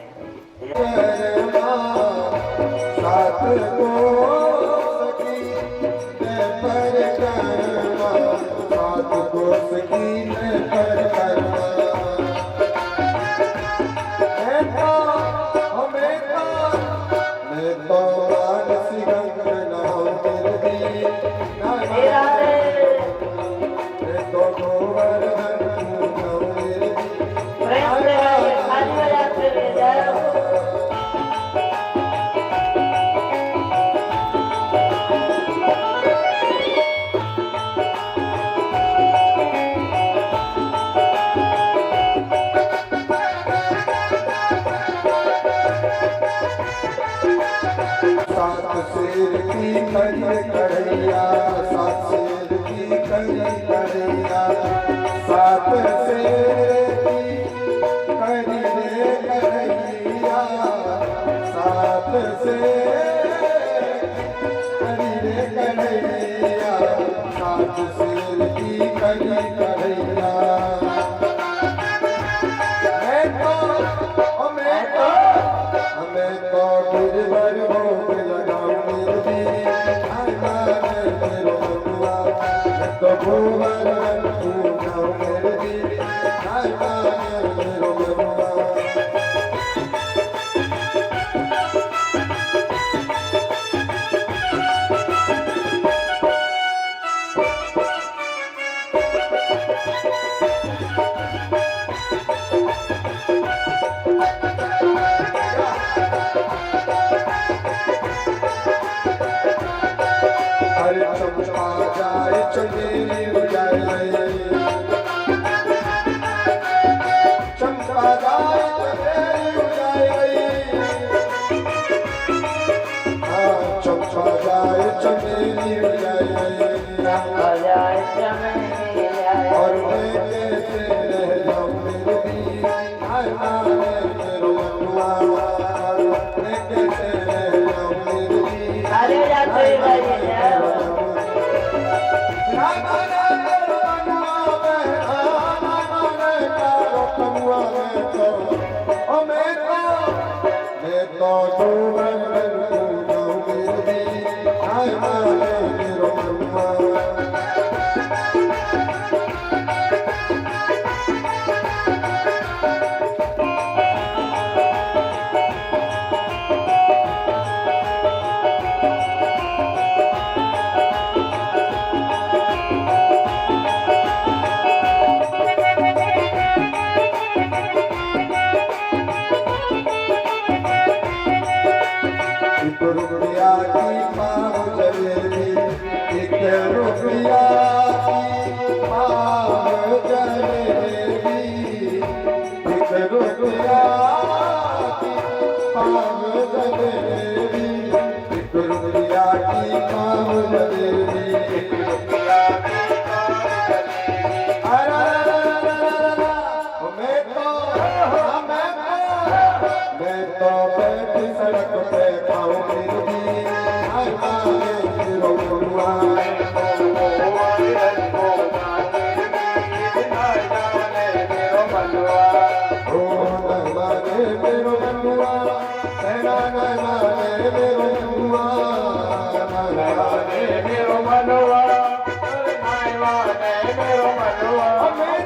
कढ़ैया सात शेर की कढ़ी कढ़ैया, सात शेर की कढ़ी रे कढ़ैया, सात शेर कढ़ी रे कढ़ैया, सात शेर की कढ़ी कढ़ैया। मैं तो गिरवर भोग लगाऊं मेरी, तो गोवर्धन को जाऊं मेरी, नाय माने मेरो मनुआ। और मैं कैसे रह जाऊं मेरी, नाय माने मेरो मनुआ, मैं कैसे रह जाऊं मेरी, अरे जाते भाई नाय माने मेरो मनुआ, नाय माने तारो कनुआ। मैं तो गोवर्धन को जाऊं मेरी, नाय माने मेरो मनुआ। रुपया की पाव जलेबी, एक रुपया की पाव जलेबी, एक रुपया की पाव जलेबी, एक रुपया की पाव जलेबी, एक रुपया की पाव जलेबी। मैं तो बैठी सड़क मेरो मनुआ नैना नैना मेरो मनुआ नैना मेरो मनवा मेरो मनवा हमें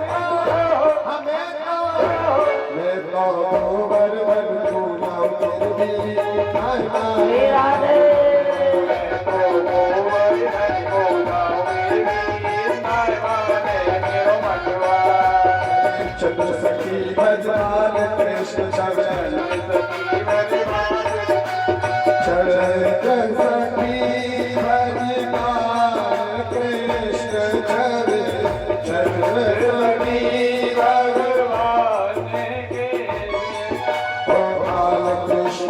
मैं तो बर बर तू नाम तेरी नैना राधे चल सखी भजमान कृष्ण चरण चल सखी भजमान कृष्ण चरण चल सखी भगवान के गोपाल कृष्ण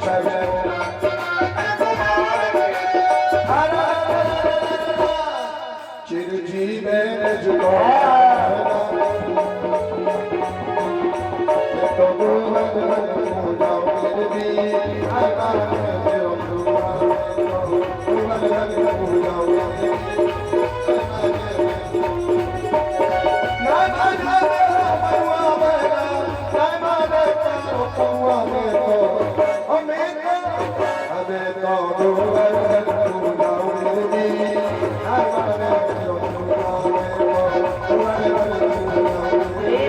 चरण चिरजीवे मुझको तो गोवन हो जाओ फिर भी आना है गोवन हो जाओ ना ना ना मरुआ मेरा ना ना ना मरुआ मेरा हमें तो गोवन हो जाओ फिर भी आना है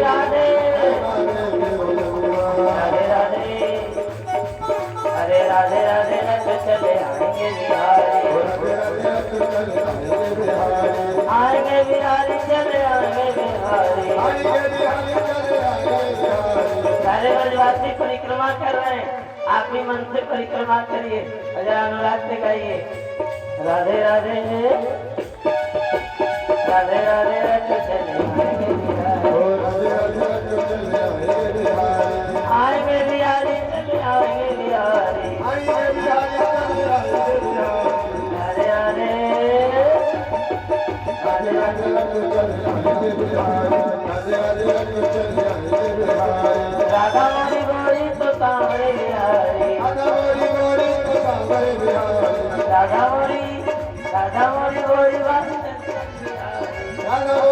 राधे राधे राधे राधे राधे चले आएंगे बिहारी चले आएंगे बिहारी सारे ब्रजवासी परिक्रमा कर रहे हैं, आप भी मन से परिक्रमा करिए, जरा अनुराग से गाइए राधे राधे राधे राधे राधे चले आएंगे बिहारी चले आएंगे बिहारी राधे राधे राधा मोरी गोरी तो सांवरे बिहारी राधा मोरी गोरी बात Hello.